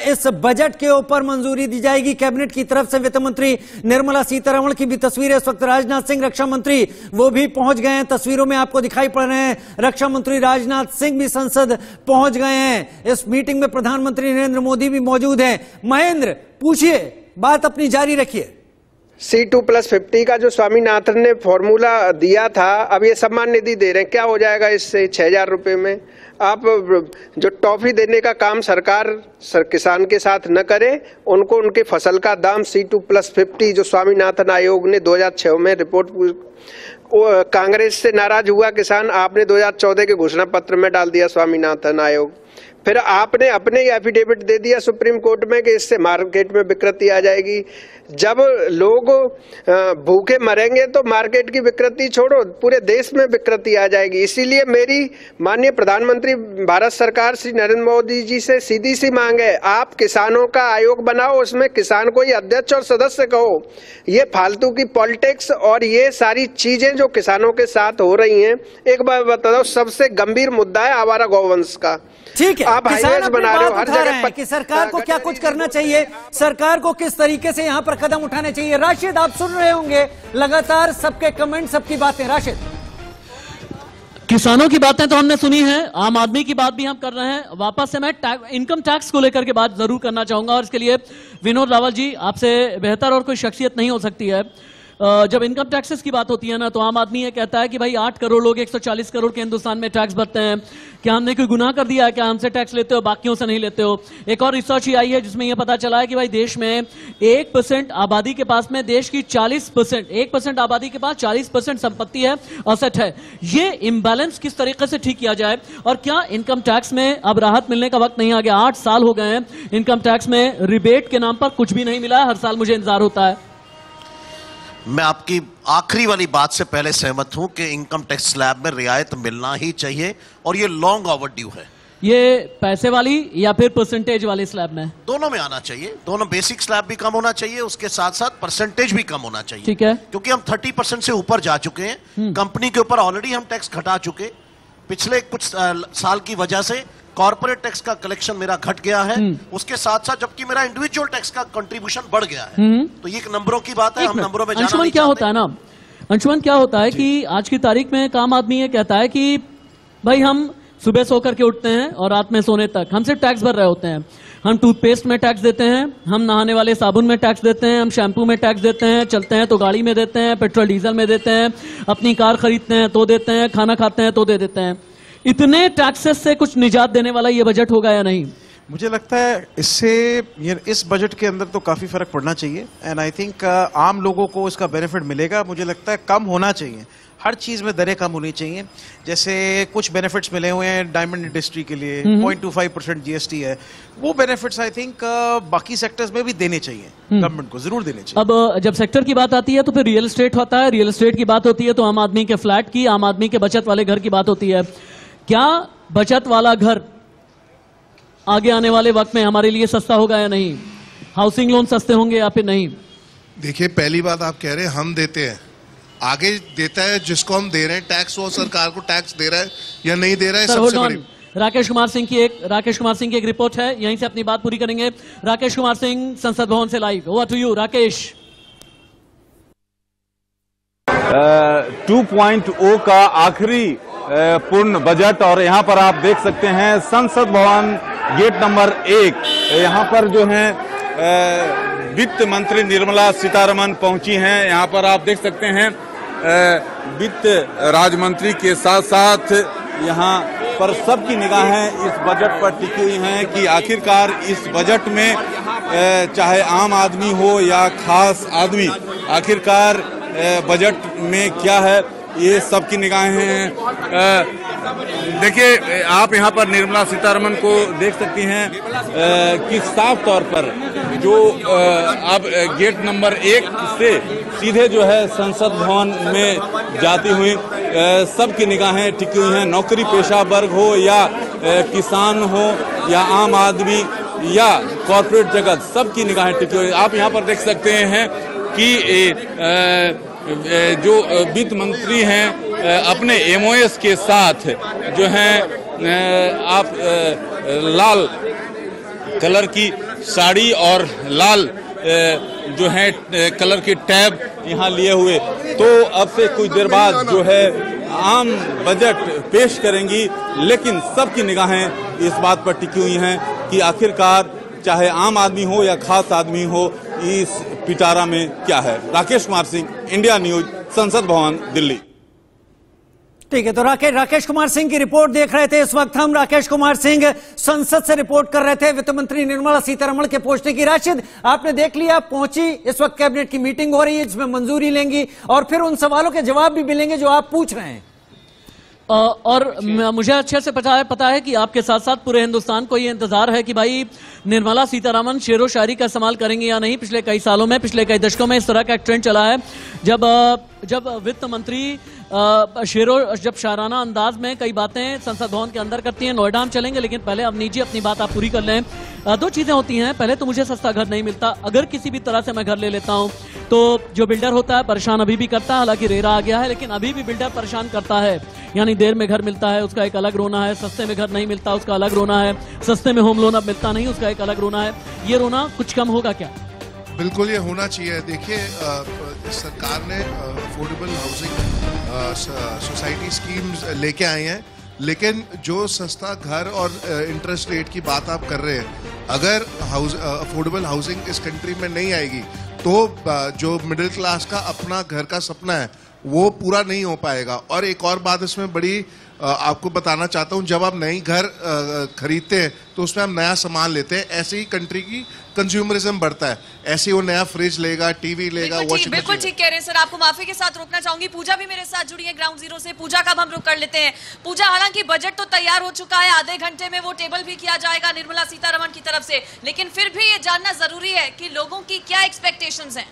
इस बजट के ऊपर मंजूरी दी जाएगी कैबिनेट की तरफ से। वित्त मंत्री निर्मला सीतारमण की भी तस्वीरें इस वक्त, राजनाथ सिंह रक्षा मंत्री वो भी पहुंच गए हैं, तस्वीरों में आपको दिखाई पड़ रहे हैं। रक्षा मंत्री राजनाथ सिंह भी संसद पहुंच गए हैं। इस मीटिंग में प्रधानमंत्री नरेंद्र मोदी भी मौजूद हैं। महेंद्र, पूछिए, बात अपनी जारी रखिए। C2+50 का जो स्वामीनाथन ने फॉर्मूला दिया था, अब ये सम्मान निधि दे रहे हैं, क्या हो जाएगा इससे? 6000 रुपये में आप जो टॉफी देने का काम सरकार किसान के साथ न करे, उनको उनके फसल का दाम C2+50 जो स्वामीनाथन आयोग ने 2006 में रिपोर्ट, कांग्रेस से नाराज हुआ किसान, आपने 2014 के घोषणा पत्र में डाल दिया स्वामीनाथन आयोग। फिर आपने अपने ही एफिडेविट दे दिया सुप्रीम कोर्ट में कि इससे मार्केट में विकृति आ जाएगी। जब लोग भूखे मरेंगे तो मार्केट की विकृति छोड़ो, पूरे देश में विकृति आ जाएगी। इसीलिए मेरी माननीय प्रधानमंत्री भारत सरकार श्री नरेंद्र मोदी जी से सीधी सी मांग है, आप किसानों का आयोग बनाओ, उसमें किसान को ही अध्यक्ष और सदस्य कहो। ये फालतू की पॉलिटिक्स और ये सारी चीजें जो किसानों के साथ हो रही हैं, एक बार बता दो, सबसे गंभीर मुद्दा है आवारा गौवंश का। ठीक है, आप हाईवेज बना रहे हो हर जगह कि सरकार को क्या कुछ करना चाहिए, सरकार को किस तरीके से यहाँ पर कदम उठाने चाहिए। राशिद, आप सुन रहे होंगे लगातार सबके कमेंट, सबकी बातें। राशिद, किसानों की बातें तो हमने सुनी है, आम आदमी की बात भी हम कर रहे हैं। वापस से मैं इनकम टैक्स को लेकर के बात जरूर करना चाहूंगा और इसके लिए विनोद रावल जी, आपसे बेहतर और कोई शख्सियत नहीं हो सकती है। जब इनकम टैक्सेस की बात होती है ना, तो आम आदमी ये कहता है कि भाई 8 करोड़ लोग 140 करोड़ के हिंदुस्तान में टैक्स भरते हैं, क्या हमने कोई गुनाह कर दिया है, क्या हमसे टैक्स लेते हो बाकियों से नहीं लेते हो। एक और रिसर्च ही आई है जिसमें यह पता चला है कि भाई देश में 1% आबादी के पास में देश की 40%, 1% आबादी के पास 40% संपत्ति है, असेट है। ये इम्बैलेंस किस तरीके से ठीक किया जाए, और क्या इनकम टैक्स में अब राहत मिलने का वक्त नहीं आ गया? 8 साल हो गए हैं, इनकम टैक्स में रिबेट के नाम पर कुछ भी नहीं मिला है, हर साल मुझे इंतजार होता है। मैं आपकी आखिरी वाली बात से पहले सहमत हूं कि इनकम टैक्स स्लैब में रियायत मिलना ही चाहिए और ये लॉन्ग ओवरड्यू है। ये पैसे वाली या फिर परसेंटेज वाली स्लैब में? दोनों में आना चाहिए। दोनों, बेसिक स्लैब भी कम होना चाहिए, उसके साथ साथ परसेंटेज भी कम होना चाहिए। ठीक है, क्योंकि हम 30% से ऊपर जा चुके हैं। कंपनी के ऊपर ऑलरेडी हम टैक्स घटा चुके, पिछले कुछ साल की वजह से कॉर्पोरेट टैक्स का कलेक्शन मेरा घट गया है, उसके साथ साथ जबकि मेरा इंडिविजुअल टैक्स का कंट्रीब्यूशन बढ़ गया है। तो ये नंबरों की बात है, हम नंबरों में जाना नहीं चाहते। अंशुमन, क्या होता है ना, अंशुमन क्या होता है कि आज की तारीख में काम आदमी ये कहता है कि भाई हम सुबह सो करके उठते हैं और रात में सोने तक हम सिर्फ टैक्स भर रहे होते हैं। हम टूथपेस्ट में टैक्स देते हैं, हम नहाने वाले साबुन में टैक्स देते हैं, हम शैम्पू में टैक्स देते हैं, चलते हैं तो गाड़ी में देते हैं, पेट्रोल डीजल में देते हैं, अपनी कार खरीदते हैं तो देते हैं, खाना खाते हैं तो दे देते हैं। इतने टैक्सेस से कुछ निजात देने वाला ये बजट होगा या नहीं? मुझे लगता है इससे इस बजट के अंदर तो काफी फर्क पड़ना चाहिए एंड आई थिंक आम लोगों को इसका बेनिफिट मिलेगा। मुझे लगता है कम होना चाहिए, हर चीज में दरें कम होनी चाहिए। जैसे कुछ बेनिफिट्स मिले हुए हैं डायमंड इंडस्ट्री के लिए, 0.25% जीएसटी है, वो बेनिफिट्स आई थिंक बाकी सेक्टर्स में भी देने चाहिए, गवर्नमेंट को जरूर देने चाहिए। अब जब सेक्टर की बात आती है तो फिर रियल एस्टेट होता है, रियल एस्टेट की बात होती है तो आम आदमी के फ्लैट की, आम आदमी के बचत वाले घर की बात होती है। क्या बचत वाला घर आगे आने वाले वक्त में हमारे लिए सस्ता होगा या नहीं? हाउसिंग लोन सस्ते होंगे या फिर नहीं? देखिए, पहली बात आप कह रहे हैं हम देते हैं, आगे देता है जिसको हम दे रहे हैं टैक्स, वो सरकार को टैक्स दे रहा है या नहीं दे रहा है, सबसे बड़ी। राकेश कुमार सिंह की एक रिपोर्ट है, यहीं से अपनी बात पूरी करेंगे। राकेश कुमार सिंह, संसद भवन से live. Over to you Rakesh. 2.0 का आखिरी पूर्ण बजट, और यहाँ पर आप देख सकते हैं संसद भवन गेट नंबर 1, यहाँ पर जो है वित्त मंत्री निर्मला सीतारमण पहुंची हैं। यहाँ पर आप देख सकते हैं वित्त राज्य मंत्री के साथ साथ यहाँ पर सबकी निगाहें इस बजट पर टिकी हुई हैं कि आखिरकार इस बजट में चाहे आम आदमी हो या खास आदमी, आखिरकार बजट में क्या है, ये सबकी निगाहें हैं। देखिए, आप यहाँ पर निर्मला सीतारमण को देख सकती हैं कि साफ तौर पर जो अब गेट नंबर 1 से सीधे जो है संसद भवन में जाती हुई सबकी निगाहें टिकी हुई हैं। नौकरी पेशा वर्ग हो या किसान हो या आम आदमी या कॉर्पोरेट जगत, सबकी निगाहें टिकी हुई। आप यहाँ पर देख सकते हैं कि जो वित्त मंत्री हैं अपने एमओएस के साथ जो हैं आप लाल कलर की साड़ी और लाल जो है कलर की टैब यहाँ लिए हुए, तो अब से कुछ देर बाद जो है आम बजट पेश करेंगी। लेकिन सबकी निगाहें इस बात पर टिकी हुई हैं कि आखिरकार चाहे आम आदमी हो या खास आदमी हो, इस पिटारा में क्या है। राकेश कुमार सिंह, इंडिया न्यूज, संसद भवन, दिल्ली। ठीक है, तो राकेश कुमार सिंह की रिपोर्ट देख रहे थे। इस वक्त हम राकेश कुमार सिंह संसद से रिपोर्ट कर रहे थे वित्त मंत्री निर्मला सीतारमण के पहुंचने की। राशिद, आपने देख लिया, पहुंची, इस वक्त कैबिनेट की मीटिंग हो रही है जिसमें मंजूरी लेंगी और फिर उन सवालों के जवाब भी मिलेंगे जो आप पूछ रहे हैं। और मुझे अच्छे से पता है कि आपके साथ साथ पूरे हिंदुस्तान को ये इंतजार है कि भाई निर्मला सीतारमण शेरो शायरी का इस्तेमाल करेंगी या नहीं। पिछले कई सालों में, पिछले कई दशकों में इस तरह का एक ट्रेंड चला है जब वित्त मंत्री जब शायराना अंदाज में कई बातें संसद भवन के अंदर करती हैं। नोएडा हम चलेंगे, लेकिन पहले अब निजी अपनी बात आप पूरी कर लें। दो चीजें होती हैं, पहले तो मुझे सस्ता घर नहीं मिलता, अगर किसी भी तरह से मैं घर ले लेता हूं तो जो बिल्डर होता है परेशान अभी भी करता है, हालांकि रेरा आ गया है, लेकिन अभी भी बिल्डर परेशान करता है। यानी देर में घर मिलता है उसका एक अलग रोना है, सस्ते में घर नहीं मिलता उसका अलग रोना है, सस्ते में होम लोन अब मिलता नहीं उसका एक अलग रोना है। ये रोना कुछ कम होगा क्या? बिल्कुल ये होना चाहिए। देखिए सरकार ने अफोर्डेबल हाउसिंग सोसाइटी स्कीम्स लेके आए हैं, लेकिन जो सस्ता घर और इंटरेस्ट रेट की बात आप कर रहे हैं, अगर अफोर्डेबल हाउसिंग इस कंट्री में नहीं आएगी तो जो मिडिल क्लास का अपना घर का सपना है वो पूरा नहीं हो पाएगा। और एक और बात इसमें बड़ी आपको बताना चाहता हूं, जब आप नई घर खरीदते हैं तो उसमें हम नया सामान लेते हैं, ऐसे ही कंट्री की कंज्यूमरिज्म बढ़ता है, ऐसे ही वो नया फ्रिज लेगा, टीवी लेगा, वॉशिंग मशीन। बिल्कुल ठीक कह रहे हैं सर, आपको माफी के साथ रोकना चाहूंगी। पूजा भी मेरे साथ जुड़ी है ग्राउंड जीरो से। पूजा का हम रुक कर लेते हैं। पूजा, हालांकि बजट तो तैयार हो चुका है, आधे घंटे में वो टेबल भी किया जाएगा निर्मला सीतारमण की तरफ से, लेकिन फिर भी ये जानना जरूरी है कि लोगों की क्या एक्सपेक्टेशंस हैं।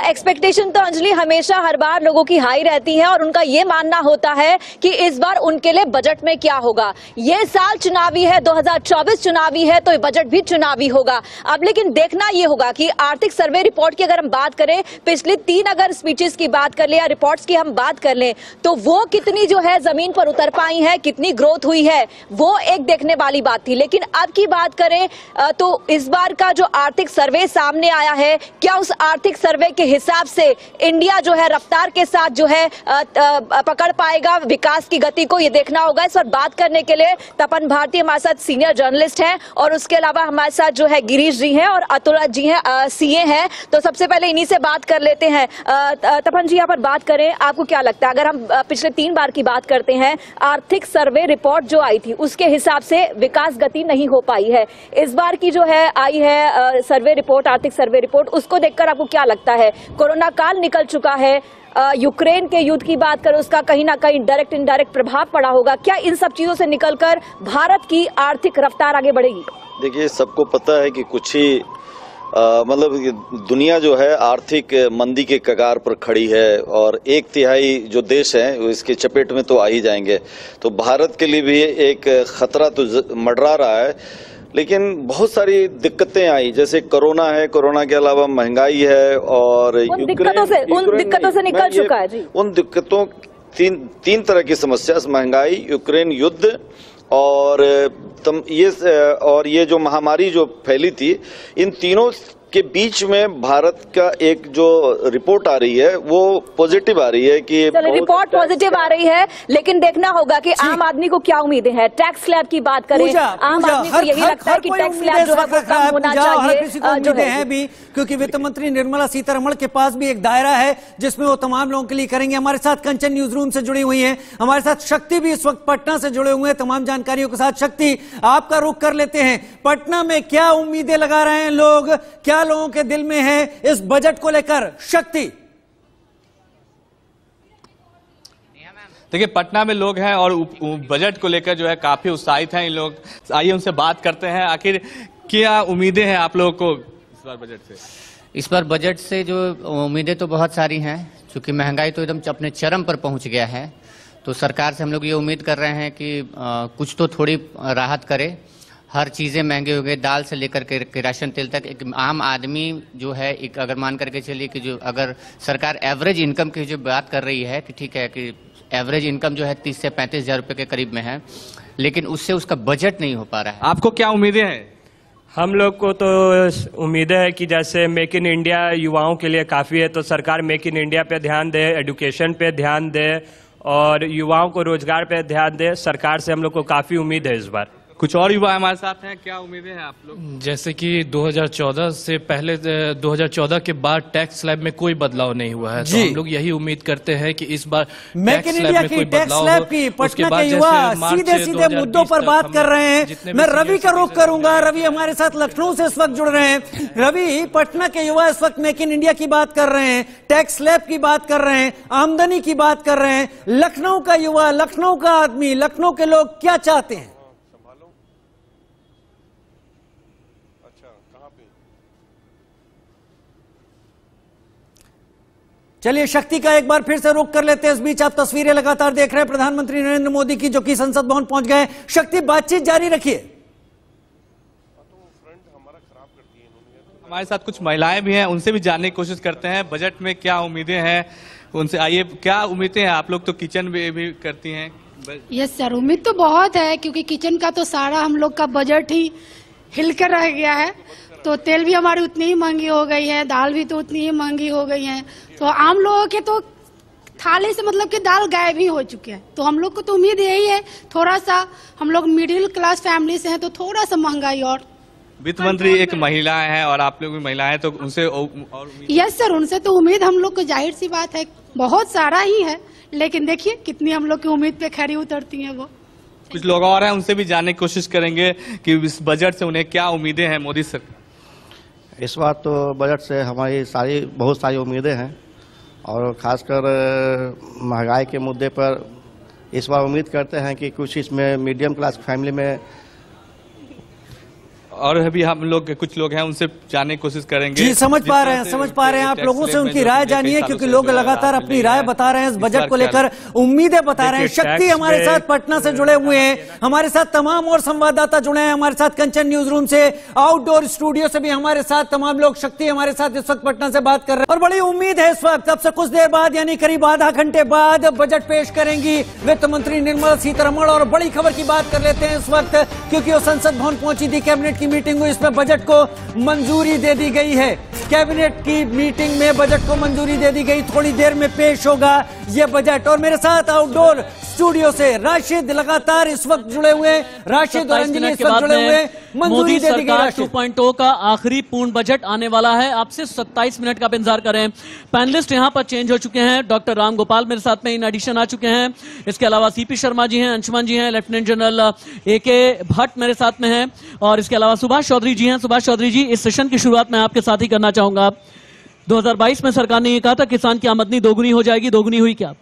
एक्सपेक्टेशन तो अंजलि हमेशा हर बार लोगों की हाई रहती है और उनका ये मानना होता है कि इस बार उनके लिए बजट में क्या होगा। ये साल चुनावी है, 2024 चुनावी है, तो बजट भी चुनावी होगा। अब लेकिन देखना ये होगा कि आर्थिक सर्वे रिपोर्ट की अगर हम बात करें, पिछली 3 अगर स्पीचेस की बात कर ले या रिपोर्ट्स की हम बात कर लें, तो वो कितनी जो है जमीन पर उतर पाई है, कितनी ग्रोथ हुई है, वो एक देखने वाली बात थी। लेकिन अब की बात करें तो इस बार का जो आर्थिक सर्वे सामने आया है, क्या उस आर्थिक सर्वे के हिसाब से इंडिया जो है रफ्तार के साथ जो है पकड़ पाएगा विकास की गति को, ये देखना होगा। इस पर बात करने के लिए तपन भारती हमारे साथ सीनियर जर्नलिस्ट हैं और उसके अलावा हमारे साथ जो है गिरीश जी हैं और अतुल जी हैं, सीए हैं। तो सबसे पहले इन्हीं से बात कर लेते हैं। तपन जी, यहाँ पर बात करें, आपको क्या लगता है, अगर हम पिछले 3 बार की बात करते हैं, आर्थिक सर्वे रिपोर्ट जो आई थी उसके हिसाब से विकास गति नहीं हो पाई है, इस बार की जो है आई है सर्वे रिपोर्ट, आर्थिक सर्वे रिपोर्ट, उसको देखकर आपको क्या लगता है? कोरोना काल निकल चुका है, यूक्रेन के युद्ध की बात करें, उसका कहीं ना कहीं डायरेक्ट इनडायरेक्ट प्रभाव पड़ा होगा, क्या इन सब चीजों से निकलकर भारत की आर्थिक रफ्तार आगे बढ़ेगी? देखिए, सबको पता है कि कुछ ही मतलब दुनिया जो है आर्थिक मंदी के कगार पर खड़ी है और 1/3 जो देश हैं इसके चपेट में तो आ ही जाएंगे। तो भारत के लिए भी एक खतरा तो मंडरा रहा है, लेकिन बहुत सारी दिक्कतें आई, जैसे कोरोना है, कोरोना के अलावा महंगाई है और उन दिक्कतों से निकल चुका है जी। उन दिक्कतों तीन तरह की समस्या, महंगाई, यूक्रेन युद्ध और ये जो महामारी जो फैली थी, इन तीनों के बीच में भारत का एक जो रिपोर्ट आ रही है वो पॉजिटिव आ रही है कि रिपोर्ट पॉजिटिव आ रही है, लेकिन देखना होगा कि आम आदमी को क्या उम्मीदें हैं। टैक्स स्लैब की बात करें, आम आदमी को यही लगता है कि टैक्स स्लैब जो है वो कम होना चाहिए भी, क्योंकि वित्त मंत्री निर्मला सीतारमण के पास भी एक दायरा है जिसमें वो तमाम लोगों के लिए करेंगे। हमारे साथ कंचन न्यूज रूम से जुड़ी हुई है, हमारे साथ शक्ति भी इस वक्त पटना से जुड़े हुए हैं तमाम जानकारियों के साथ। शक्ति, आपका रुख कर लेते हैं, पटना में क्या उम्मीदें लगा रहे हैं लोग, क्या लोगों के दिल में है इस बजट को लेकर? शक्ति, देखिए पटना में लोग हैं और बजट को लेकर जो है काफी उत्साहित हैं इन लोग। आइए उनसे बात करते हैं, आखिर क्या उम्मीदें हैं आप लोगों को इस बार बजट से? इस बार बजट से जो उम्मीदें तो बहुत सारी हैं, क्योंकि महंगाई तो एकदम अपने चरम पर पहुंच गया है। तो सरकार से हम लोग ये उम्मीद कर रहे हैं कि कुछ तो थोड़ी राहत करे। हर चीज़ें महंगे हो गए, दाल से लेकर के किरासन तेल तक। एक आम आदमी जो है, एक अगर मान करके चलिए कि जो अगर सरकार एवरेज इनकम की जो बात कर रही है कि ठीक है कि एवरेज इनकम जो है 30 से 35 हज़ार रुपये के करीब में है, लेकिन उससे उसका बजट नहीं हो पा रहा है। आपको क्या उम्मीदें हैं? हम लोग को तो उम्मीदें है कि जैसे मेक इन इंडिया युवाओं के लिए काफ़ी है, तो सरकार मेक इन इंडिया पे ध्यान दे, एजुकेशन पे ध्यान दे और युवाओं को रोजगार पे ध्यान दे। सरकार से हम लोग को काफ़ी उम्मीद है इस बार। कुछ और युवा हमारे साथ हैं, क्या उम्मीदें हैं आप लोग? जैसे कि 2014 से पहले 2014 के बाद टैक्स स्लैब में कोई बदलाव नहीं हुआ है, तो हम लोग यही उम्मीद करते हैं कि इस बार मेक इन इंडिया की टैक्स स्लैब की पटना के युवा सीधे सीधे मुद्दों पर बात कर रहे हैं। मैं रवि का रुख करूंगा। रवि हमारे साथ लखनऊ से इस वक्त जुड़ रहे हैं। रवि, पटना के युवा इस वक्त मेक इन इंडिया की बात कर रहे हैं, टैक्स स्लैब की बात कर रहे हैं, आमदनी की बात कर रहे हैं। लखनऊ का युवा, लखनऊ का आदमी, लखनऊ के लोग क्या चाहते हैं? चलिए शक्ति का एक बार फिर से रुख कर लेते हैं। इस बीच आप तस्वीरें लगातार देख रहे हैं प्रधानमंत्री नरेंद्र मोदी की, जो कि संसद भवन पहुंच गए। शक्ति, बातचीत जारी रखिए। हमारे साथ कुछ महिलाएं भी हैं, उनसे भी जानने की कोशिश करते हैं बजट में क्या उम्मीदें हैं उनसे। आइए, क्या उम्मीदें हैं आप लोग? तो किचन भी करती हैं। यस सर, उम्मीद तो बहुत है, क्योंकि किचन का तो सारा हम लोग का बजट ही हिलकर रह गया है। तो तेल भी हमारी उतनी ही महंगी हो गई है, दाल भी तो उतनी ही महंगी हो गई है। तो आम लोगों के तो थाली से मतलब कि दाल गायब ही हो चुके हैं। तो हम लोग को तो उम्मीद यही है, थोड़ा सा हम लोग मिडिल क्लास फैमिली से हैं, तो थोड़ा सा महंगाई और। वित्त मंत्री एक महिला है और आप लोग भी महिला हैं, तो उनसे और यस सर, उनसे तो उम्मीद हम लोग को जाहिर सी बात है बहुत सारा ही है, लेकिन देखिए कितनी हम लोग की उम्मीद पे खरी उतरती हैं वो। कुछ लोग और हैं, उनसे भी जानने की कोशिश करेंगे कि इस बजट से उन्हें क्या उम्मीदें हैं मोदी सरकार। इस बार तो बजट से हमारी बहुत सारी उम्मीदें हैं, और खासकर महंगाई के मुद्दे पर इस बार उम्मीद करते हैं कि कुछ इसमें मीडियम क्लास फैमिली में। और अभी हम लोग कुछ लोग हैं, उनसे जानने की कोशिश करेंगे। जी, समझ पा रहे हैं आप लोगों से उनकी राय जानिए, क्योंकि लोग लगातार अपनी राय बता रहे हैं इस बजट को लेकर, उम्मीदें बता रहे हैं। शक्ति हमारे साथ पटना से जुड़े हुए हैं, हमारे साथ तमाम और संवाददाता जुड़े हैं, हमारे साथ कंचन न्यूज रूम से, आउटडोर स्टूडियो से भी हमारे साथ तमाम लोग। शक्ति हमारे साथ इस वक्त पटना से बात कर रहे हैं, और बड़ी उम्मीद है इस वक्त अब से कुछ देर बाद, यानी करीब आधा घंटे बाद बजट पेश करेंगी वित्त मंत्री निर्मला सीतारमण। और बड़ी खबर की बात कर लेते हैं इस वक्त, क्योंकि वो संसद भवन पहुंची थी, कैबिनेट की मीटिंग हुई, इसमें बजट को मंजूरी दे दी गई है। कैबिनेट की मीटिंग में बजट को मंजूरी दे दी गई, थोड़ी देर में पेश होगा यह बजट। और मेरे साथ आउटडोर स्टूडियो से राशिद लगातार इस वक्त जुड़े हुए हैं। राशिद और अंजलि इस वक्त जुड़े हुए हैं। मोदी सरकार 2.0 का आखिरी पूर्ण बजट आने वाला है। आपसे 27 मिनट का आप इंतजार करें। पैनलिस्ट यहां पर चेंज हो चुके हैं। डॉक्टर राम गोपाल मेरे साथ में इन एडिशन आ चुके हैं। इसके अलावा सीपी शर्मा जी हैं, अंशुमन जी हैं, लेफ्टिनेंट जनरल AK भट्ट मेरे साथ में हैं, और इसके अलावा सुभाष चौधरी जी हैं। सुभाष चौधरी जी, इस सेशन की शुरुआत मैं आपके साथ ही करना चाहूंगा। 2022 में सरकार ने ये कहा था किसान की आमदनी दोगुनी हो जाएगी, दोगुनी हुई क्या?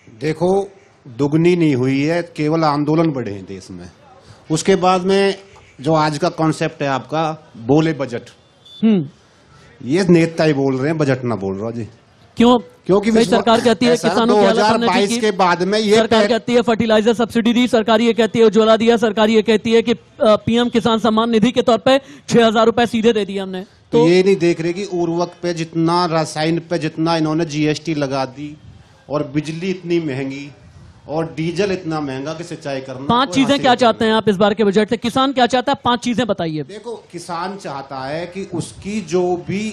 देखो, दुगनी नहीं हुई है, केवल आंदोलन बढ़े हैं देश में। उसके बाद में जो आज का कॉन्सेप्ट है आपका, बोले बजट, ये नेता ही बोल रहे हैं, बजट ना बोल रहा जी। क्यों? क्योंकि सरकार कहती है किसानों की 2022 के बाद में ये सरकार कहती है फर्टिलाइजर सब्सिडी दी, सरकार ये कहती है उज्ज्वला दिया, सरकार ये कहती है कि PM किसान सम्मान निधि के तौर पे 6,000 रुपए सीधे दे दिए हमने। तो ये नहीं देख रहे कि उर्वरक पे जितना, रसायन पे जितना इन्होंने GST लगा दी, और बिजली इतनी महंगी, और डीजल इतना महंगा कि सिंचाई करना। 5 चीजें क्या चाहते हैं आप इस बार के बजट से? किसान क्या चाहता है, 5 चीजें बताइए। देखो, किसान चाहता है कि उसकी जो भी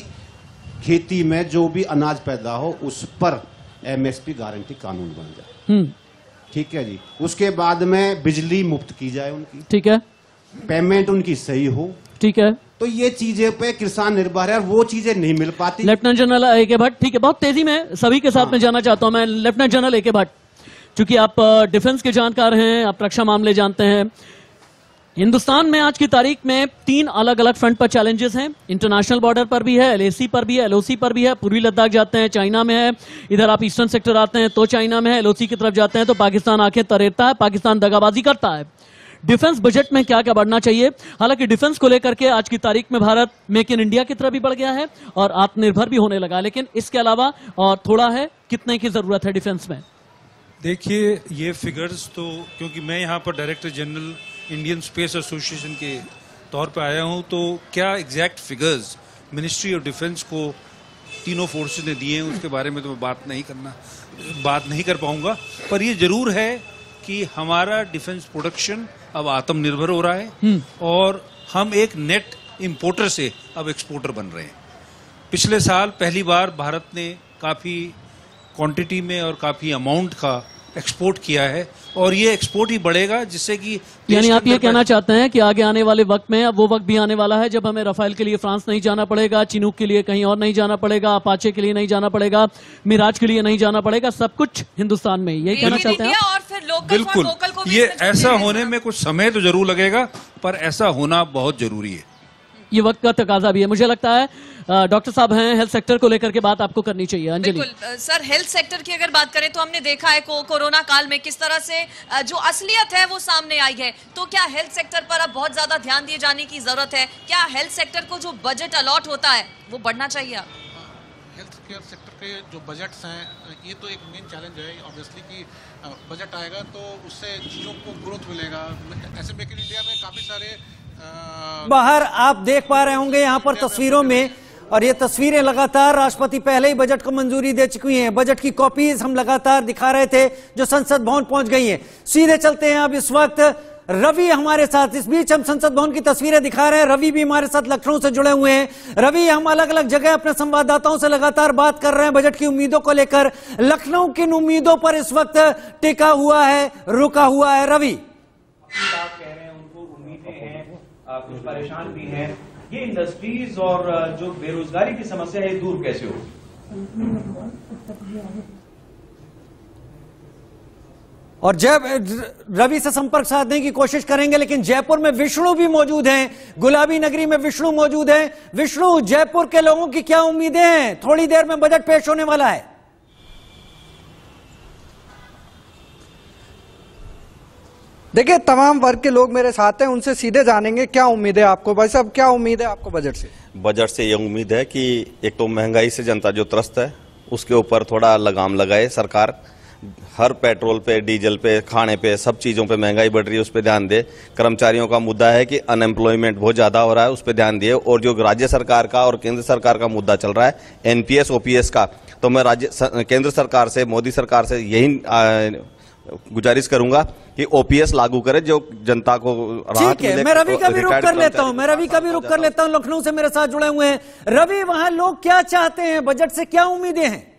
खेती में जो भी अनाज पैदा हो, उस पर MSP गारंटी कानून बन जाए। ठीक है जी। उसके बाद में बिजली मुफ्त की जाए उनकी। ठीक है। पेमेंट उनकी सही हो। ठीक है। तो ये चीजें पे किसान निर्भर है, और वो चीजें नहीं मिल पाती। लेफ्टिनेंट जनरल AK भट्ट, ठीक है, बहुत तेजी में सभी के साथ में जाना चाहता हूं मैं। लेफ्टिनेंट जनरल AK भट्ट, चूंकि आप डिफेंस के जानकार हैं, आप रक्षा मामले जानते हैं, हिंदुस्तान में आज की तारीख में 3 अलग अलग फ्रंट पर चैलेंजेस हैं। इंटरनेशनल बॉर्डर पर भी है, LAC पर भी है, LOC पर भी है। पूर्वी लद्दाख जाते हैं, चाइना में है। इधर आप ईस्टर्न सेक्टर आते हैं तो चाइना में है। LOC की तरफ जाते हैं तो पाकिस्तान आंखें तरेरता है, पाकिस्तान दगाबाजी करता है। डिफेंस बजट में क्या क्या बढ़ना चाहिए? हालांकि डिफेंस को लेकर के आज की तारीख में भारत मेक इन इंडिया की तरफ भी बढ़ गया है और आत्मनिर्भर भी होने लगा, लेकिन इसके अलावा और थोड़ा है, कितने की जरूरत है डिफेंस में? देखिए, ये फिगर्स तो, क्योंकि मैं यहाँ पर director general Indian space association के तौर पे आया हूँ, तो क्या exact figures ministry of defence को तीनों फोर्सेस ने दिए हैं उसके बारे में तो मैं बात नहीं कर पाऊंगा। पर ये जरूर है कि हमारा डिफेंस प्रोडक्शन अब आत्मनिर्भर हो रहा है, और हम एक नेट इंपोर्टर से अब एक्सपोर्टर बन रहे हैं। पिछले साल पहली बार भारत ने काफ़ी क्वांटिटी में और काफ़ी अमाउंट का एक्सपोर्ट किया है और ये एक्सपोर्ट ही बढ़ेगा, जिससे कि यानी आप ये कहना चाहते हैं कि आगे आने वाले वक्त में, अब वो वक्त भी आने वाला है जब हमें रफाल के लिए फ्रांस नहीं जाना पड़ेगा, चिनूक के लिए कहीं और नहीं जाना पड़ेगा, अपाचे के लिए नहीं जाना पड़ेगा, मिराज के लिए नहीं जाना पड़ेगा, सब कुछ हिंदुस्तान में। यही कहना चाहते हैं और फिर लोकल बिल्कुल। ये ऐसा होने में कुछ समय तो जरूर लगेगा, पर ऐसा होना बहुत जरूरी है। ये वक्त का तकाजा भी है। मुझे लगता है डॉक्टर साहब हैं, हेल्थ सेक्टर को लेकर के बात आपको करनी चाहिए। अंजलि। बिल्कुल सर, हेल्थ सेक्टर की अगर बात करें तो हमने देखा है कोरोना काल में किस तरह से जो असलियत है वो सामने आई है। तो क्या हेल्थ सेक्टर पर अब बहुत ज्यादा ध्यान दिए जाने की जरूरत है? क्या हेल्थ सेक्टर को जो बजट अलॉट होता है वो बढ़ना चाहिए? हेल्थ केयर सेक्टर के जो बजट्स हैं, ये तो एक मेन चैलेंज है ऑब्वियसली कि बजट आएगा तो उससे चीज़ों को ग्रोथ मिलेगा। ऐसे मेक इन इंडिया में काफ़ी सारे बाहर आप देख पा रहे होंगे यहाँ पर तस्वीरों में, और ये तस्वीरें लगातार राष्ट्रपति पहले ही बजट को मंजूरी दे चुकी हैं। बजट की कॉपीज हम लगातार दिखा रहे थे जो संसद भवन पहुंच गई हैं। सीधे चलते हैं अब इस वक्त रवि हमारे साथ। इस बीच हम संसद भवन की तस्वीरें दिखा रहे हैं, रवि भी हमारे साथ लखनऊ से जुड़े हुए हैं। रवि, हम अलग अलग जगह अपने संवाददाताओं से लगातार बात कर रहे हैं बजट की उम्मीदों को लेकर। लखनऊ किन उम्मीदों पर इस वक्त टिका हुआ है, रुका हुआ है? रवि, आप कह रहे हैं उनको उम्मीदें हैं, कुछ परेशान भी हैं, ये इंडस्ट्रीज और जो बेरोजगारी की समस्या है दूर कैसे हो? और रवि से संपर्क साधने की कोशिश करेंगे, लेकिन जयपुर में विष्णु भी मौजूद हैं, गुलाबी नगरी में विष्णु मौजूद हैं। विष्णु, जयपुर के लोगों की क्या उम्मीदें हैं? थोड़ी देर में बजट पेश होने वाला है। देखिए, तमाम वर्ग के लोग मेरे साथ हैं, उनसे सीधे जानेंगे क्या उम्मीद है आपको। भाई साहब, क्या उम्मीद है आपको बजट से? बजट से ये उम्मीद है कि एक तो महंगाई से जनता जो त्रस्त है उसके ऊपर थोड़ा लगाम लगाए सरकार। हर पेट्रोल पे, डीजल पे, खाने पे, सब चीज़ों पे महंगाई बढ़ रही है, उस पर ध्यान दे। कर्मचारियों का मुद्दा है कि अनएम्प्लॉयमेंट बहुत ज़्यादा हो रहा है, उस पर ध्यान दिए। और जो राज्य सरकार का और केंद्र सरकार का मुद्दा चल रहा है एनपीएस ओपीएस का, तो मैं केंद्र सरकार से, मोदी सरकार से यही गुजारिश करूंगा कि ओपीएस लागू करे, जो जनता को राहत मिले। मैं रवि का भी रुख कर लेता हूं, लखनऊ से मेरे साथ जुड़े हुए हैं। रवि, वहां लोग क्या चाहते हैं, बजट से क्या उम्मीदें हैं?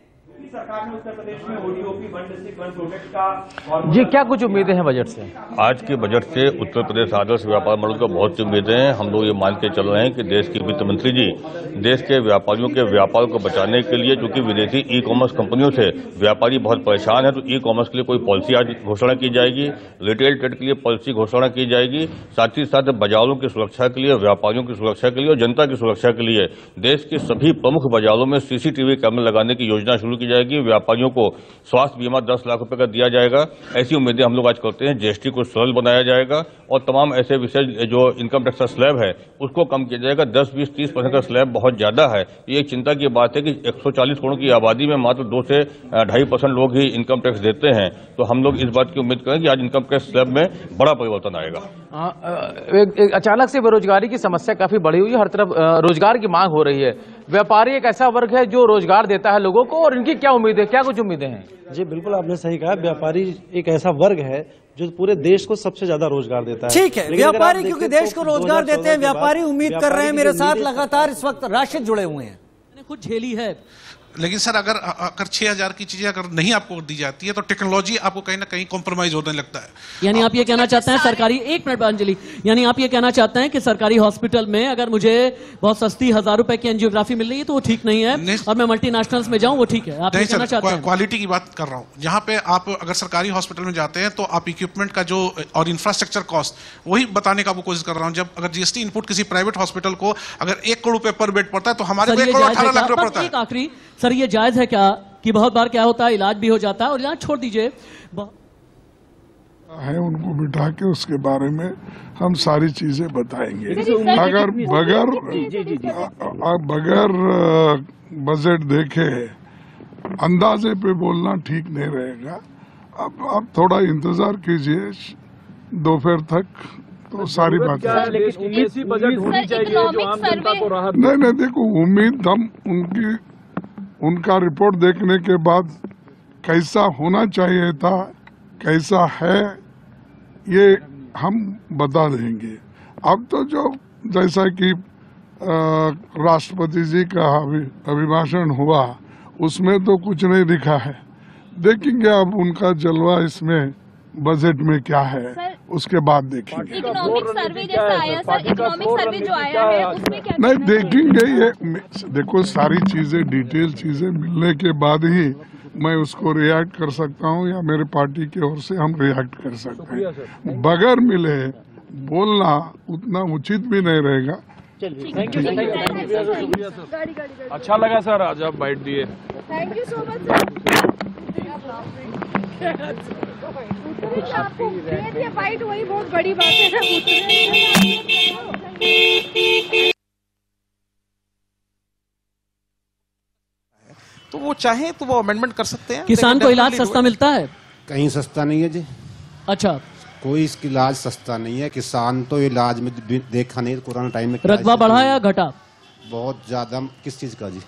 सरकार ने उत्तर प्रदेश में ODOP one district one project का जी, क्या कुछ उम्मीदें हैं बजट से? आज के बजट से उत्तर प्रदेश आदर्श व्यापार मॉडल को बहुत सी उम्मीदें हैं। हम लोग ये मान के चल रहे हैं कि देश की वित्त मंत्री जी देश के व्यापारियों के व्यापार को बचाने के लिए, क्योंकि विदेशी ई कॉमर्स कंपनियों से व्यापारी बहुत परेशान है, तो ई कॉमर्स के लिए कोई पॉलिसी आज घोषणा की जाएगी, रिटेल ट्रेड के लिए पॉलिसी घोषणा की जाएगी, साथ ही साथ बाजारों की सुरक्षा के लिए, व्यापारियों की सुरक्षा के लिए और जनता की सुरक्षा के लिए देश के सभी प्रमुख बाजारों में सीसीटीवी कैमरे लगाने की योजना शुरू की जाएगी। व्यापारियों को स्वास्थ्य बीमा 10 लाख रुपए का दिया जाएगा। ऐसी उम्मीदें हम लोग आज करते हैं। जीएसटी को सरल बनाया जाएगा और तमाम ऐसे विषय जो इनकम टैक्स का स्लैब है उसको कम किया जाएगा। 10, 20, 30% का स्लैब बहुत ज्यादा है। ये एक चिंता की बात है कि 140 करोड़ की आबादी में मात्र 2 से 2.5% लोग ही इनकम टैक्स देते हैं। तो हम लोग इस बात की उम्मीद करें कि आज इनकम टैक्स स्लैब में बड़ा परिवर्तन आएगा। अचानक से बेरोजगारी की समस्या काफी बढ़ी हुई है, हर तरफ रोजगार की मांग हो रही है। व्यापारी एक ऐसा वर्ग है जो रोजगार देता है लोगों को, और इनकी क्या उम्मीदें, क्या कुछ उम्मीदें हैं? जी बिल्कुल, आपने सही कहा। व्यापारी एक ऐसा वर्ग है जो पूरे देश को सबसे ज्यादा रोजगार देता है। ठीक है, व्यापारी क्योंकि देश को रोजगार देते हैं, व्यापारी उम्मीद कर रहे हैं। मेरे साथ लगातार इस वक्त राशिद जुड़े हुए हैं। खुद झेली है, लेकिन सर अगर 6,000 की चीजें अगर नहीं आपको दी जाती है तो टेक्नोलॉजी आपको कहीं ना कहीं कॉम्प्रोमाइज होने लगता है। यानी आप ये कहना चाहते हैं सरकारी, एक मिनट अंजलि, यानी आप ये कहना चाहते हैं कि सरकारी हॉस्पिटल में अगर मुझे बहुत सस्ती 1000 रुपए की एंजियोग्राफी मिल रही है तो वो ठीक नहीं है, और मैं मल्टीनेशनल्स में जाऊं वो ठीक है? आप ये कहना चाहते हैं? क्वालिटी की बात कर रहा हूँ। जहाँ पे आप अगर सरकारी हॉस्पिटल में जाते हैं तो आप इक्विपमेंट का जो और इंफ्रास्ट्रक्चर कॉस्ट वही बताने का कोशिश कर रहा हूँ। जब अगर जीएसटी इनपुट किसी प्राइवेट हॉस्पिटल को अगर 1 करोड़ रुपए पर बेड पड़ता है तो हमारे 1 करोड़ 18 लाख रुपए पड़ता है। आखिरी सर, ये जायज है क्या कि बहुत बार क्या होता है इलाज भी हो जाता है, और इलाज छोड़ दीजिए है, उनको बिठा के उसके बारे में हम सारी चीजें बताएंगे। अगर बगैर बजट देखे अंदाजे पे बोलना ठीक नहीं रहेगा। अब थोड़ा इंतजार कीजिए दोपहर तक, तो सारी बातें नहीं, देखो उम्मीद हम उनका रिपोर्ट देखने के बाद कैसा होना चाहिए था, कैसा है, ये हम बता देंगे। अब तो जो जैसा कि राष्ट्रपति जी का अभिभाषण हुआ उसमें तो कुछ नहीं दिखा है। देखेंगे अब उनका जलवा इसमें बजट में क्या है, उसके बाद देखेंगे। इकोनॉमिक सर्वे जैसा आया सर, इकोनॉमिक सर्वे जो आया है उसमें क्या नहीं देखेंगे, ये देखो सारी चीजें डिटेल चीजें मिलने के बाद ही मैं उसको रिएक्ट कर सकता हूँ या मेरे पार्टी की ओर से हम रिएक्ट कर सकते हैं। बगैर मिले बोलना उतना उचित भी नहीं रहेगा। अच्छा लगा सर, आज आप बाइट दिए। थैंक यू सो मच आपको फाइट, वही बहुत बड़ी बात है। तो वो चाहे तो वो अमेंडमेंट कर सकते हैं। किसान को इलाज सस्ता मिलता है? कहीं सस्ता नहीं है जी। अच्छा, कोई इसकी इलाज सस्ता नहीं है। किसान तो इलाज में देखा नहीं कोरोना टाइम में। रकबा बढ़ा या घटा? बहुत ज्यादा। किस चीज का जी?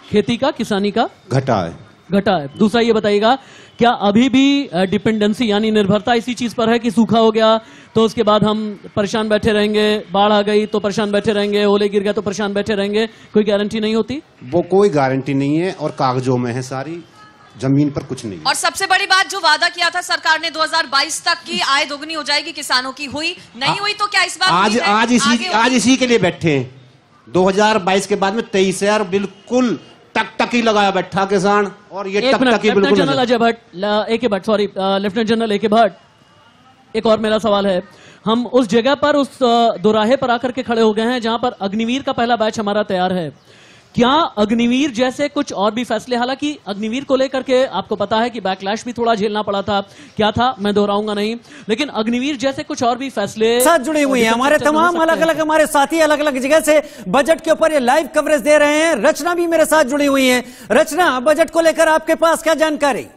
खेती का, किसानी का? घटा है। घटा है। दूसरा ये बताइएगा, क्या अभी भी डिपेंडेंसी यानी निर्भरता इसी चीज पर है कि सूखा हो गया तो उसके बाद हम परेशान बैठे रहेंगे, बाढ़ आ गई तो परेशान बैठे रहेंगे, ओले गिर गया तो परेशान बैठे रहेंगे? कोई गारंटी नहीं होती? वो कोई गारंटी नहीं है और कागजों में है सारी, जमीन पर कुछ नहीं। और सबसे बड़ी बात, जो वादा किया था सरकार ने 2022 तक की आय दोगुनी हो जाएगी किसानों की, हुई नहीं हुई? तो क्या इस बार आज इसी के लिए बैठे हैं। 2022 के बाद में 23,000 बिल्कुल टकटकी लगाया बैठा किसान। और ये टकटकी बिल्कुल। General Ajay Bhatt, lieutenant general A K. Bhatt, एक और मेरा सवाल है। हम उस जगह पर, उस दोराहे पर आकर के खड़े हो गए हैं जहां पर अग्निवीर का पहला बैच हमारा तैयार है। क्या अग्निवीर जैसे कुछ और भी फैसले, हालांकि अग्निवीर को लेकर के आपको पता है कि बैकलैश भी थोड़ा झेलना पड़ा था, क्या था मैं दोहराऊंगा नहीं, लेकिन अग्निवीर जैसे कुछ और भी फैसले साथ जुड़ी हुई हैं। हमारे तमाम अलग अलग हमारे साथी अलग अलग जगह से बजट के ऊपर ये लाइव कवरेज दे रहे हैं। रचना भी मेरे साथ जुड़ी हुई है। रचना, बजट को लेकर आपके पास क्या जानकारी?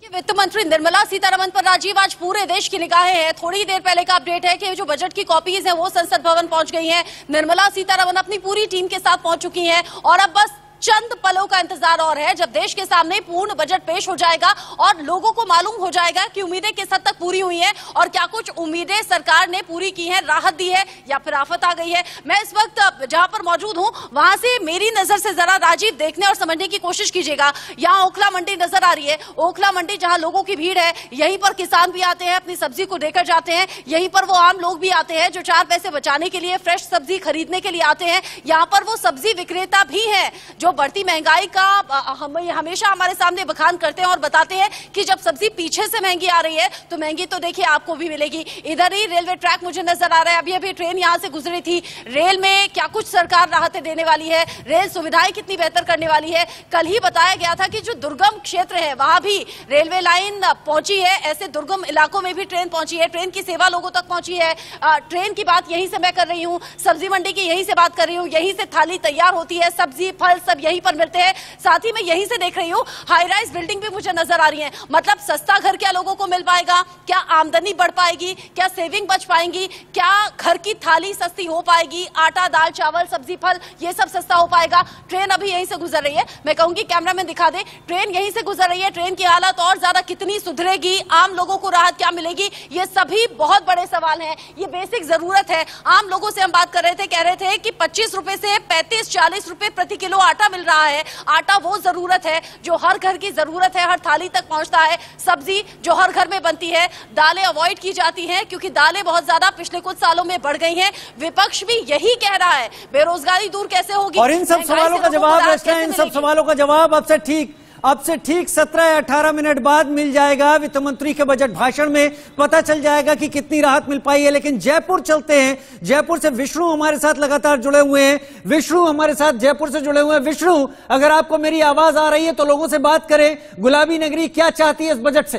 वित्त मंत्री निर्मला सीतारमण पर राजीव आज पूरे देश की निगाहें हैं। थोड़ी देर पहले का अपडेट है कि जो बजट की कॉपीज है वो संसद भवन पहुंच गई हैं। निर्मला सीतारमण अपनी पूरी टीम के साथ पहुंच चुकी हैं और अब बस चंद पलों का इंतजार और है जब देश के सामने पूर्ण बजट पेश हो जाएगा और लोगों को मालूम हो जाएगा कि उम्मीदें किस हद तक पूरी हुई हैं और क्या कुछ उम्मीदें सरकार ने पूरी की हैं, राहत दी है या फिर आफत आ गई है। मैं इस वक्त जहां पर मौजूद हूं वहां से मेरी नजर से जरा राजीव देखने और समझने की कोशिश कीजिएगा। यहाँ ओखला मंडी नजर आ रही है। ओखला मंडी जहां लोगों की भीड़ है, यहीं पर किसान भी आते हैं, अपनी सब्जी को लेकर जाते हैं। यहीं पर वो आम लोग भी आते हैं जो 4 पैसे बचाने के लिए फ्रेश सब्जी खरीदने के लिए आते हैं। यहाँ पर वो सब्जी विक्रेता भी हैं जो बढ़ती महंगाई का हमेशा हमारे सामने बखान करते हैं और बताते हैं कि जब सब्जी पीछे से महंगी आ रही है तो महंगी तो देखिए आपको भी मिलेगी। इधर ही रेलवे ट्रैक मुझे नजर आ रहा है। अभी ट्रेन यहां से गुजरी थी। रेल में क्या कुछ सरकार राहतें देने वाली है, रेल सुविधाएं कितनी बेहतर करने वाली है। कल ही बताया गया था कि जो दुर्गम क्षेत्र है वहां भी रेलवे लाइन पहुंची है। ऐसे दुर्गम इलाकों में भी ट्रेन पहुंची है, ट्रेन की सेवा लोगों तक पहुंची है। ट्रेन की बात यहीं से मैं कर रही हूँ, सब्जी मंडी की यहीं से बात कर रही हूँ। यहीं से थाली तैयार होती है, सब्जी फल सब यहीं पर मिलते हैं। साथ ही मैं यहीं से देख रही हूँ हाई राइज बिल्डिंग भी मुझे नजर आ रही है। मतलब सस्ता घर क्या लोगों को मिल पाएगा, क्या आमदनी बढ़ पाएगी, क्या सेविंग बच पाएंगी, क्या घर की थाली सस्ती हो पाएगी, आटा दाल चावल सब्जी फल ये सब सस्ता हो पाएगा। ट्रेन अभी यहीं से गुजर रही है। मैं कहूंगी कैमरामैन दिखा दे, ट्रेन यहीं से गुजर रही है। ट्रेन की हालत और ज्यादा कितनी सुधरेगी, आम लोगों को राहत क्या मिलेगी, ये सभी बहुत बड़े सवाल हैं। ये बेसिक जरूरत है। आम लोगों से हम बात कर रहे थे, कह रहे थे कि 25 रुपए से 35-40 रुपए प्रति किलो आटा मिल रहा है। आटा वो जरूरत है जो हर घर की जरूरत है, हर थाली तक पहुंचता है। सब्जी जो हर घर में बनती है। दालें अवॉइड की जाती हैं क्योंकि दालें बहुत ज्यादा पिछले कुछ सालों में बढ़ गई हैं। विपक्ष भी यही कह रहा है। बेरोजगारी दूर कैसे होगी? और इन सब सवालों का जवाब, इन सब सवालों का जवाब अब से ठीक 17 या 18 मिनट बाद मिल जाएगा। वित्त मंत्री के बजट भाषण में पता चल जाएगा कि कितनी राहत मिल पाई है। लेकिन जयपुर चलते हैं। जयपुर से विष्णु हमारे साथ लगातार जुड़े हुए हैं। विष्णु हमारे साथ जयपुर से जुड़े हुए हैं। विष्णु, अगर आपको मेरी आवाज आ रही है तो लोगों से बात करें। गुलाबी नगरी क्या चाहती है इस बजट से?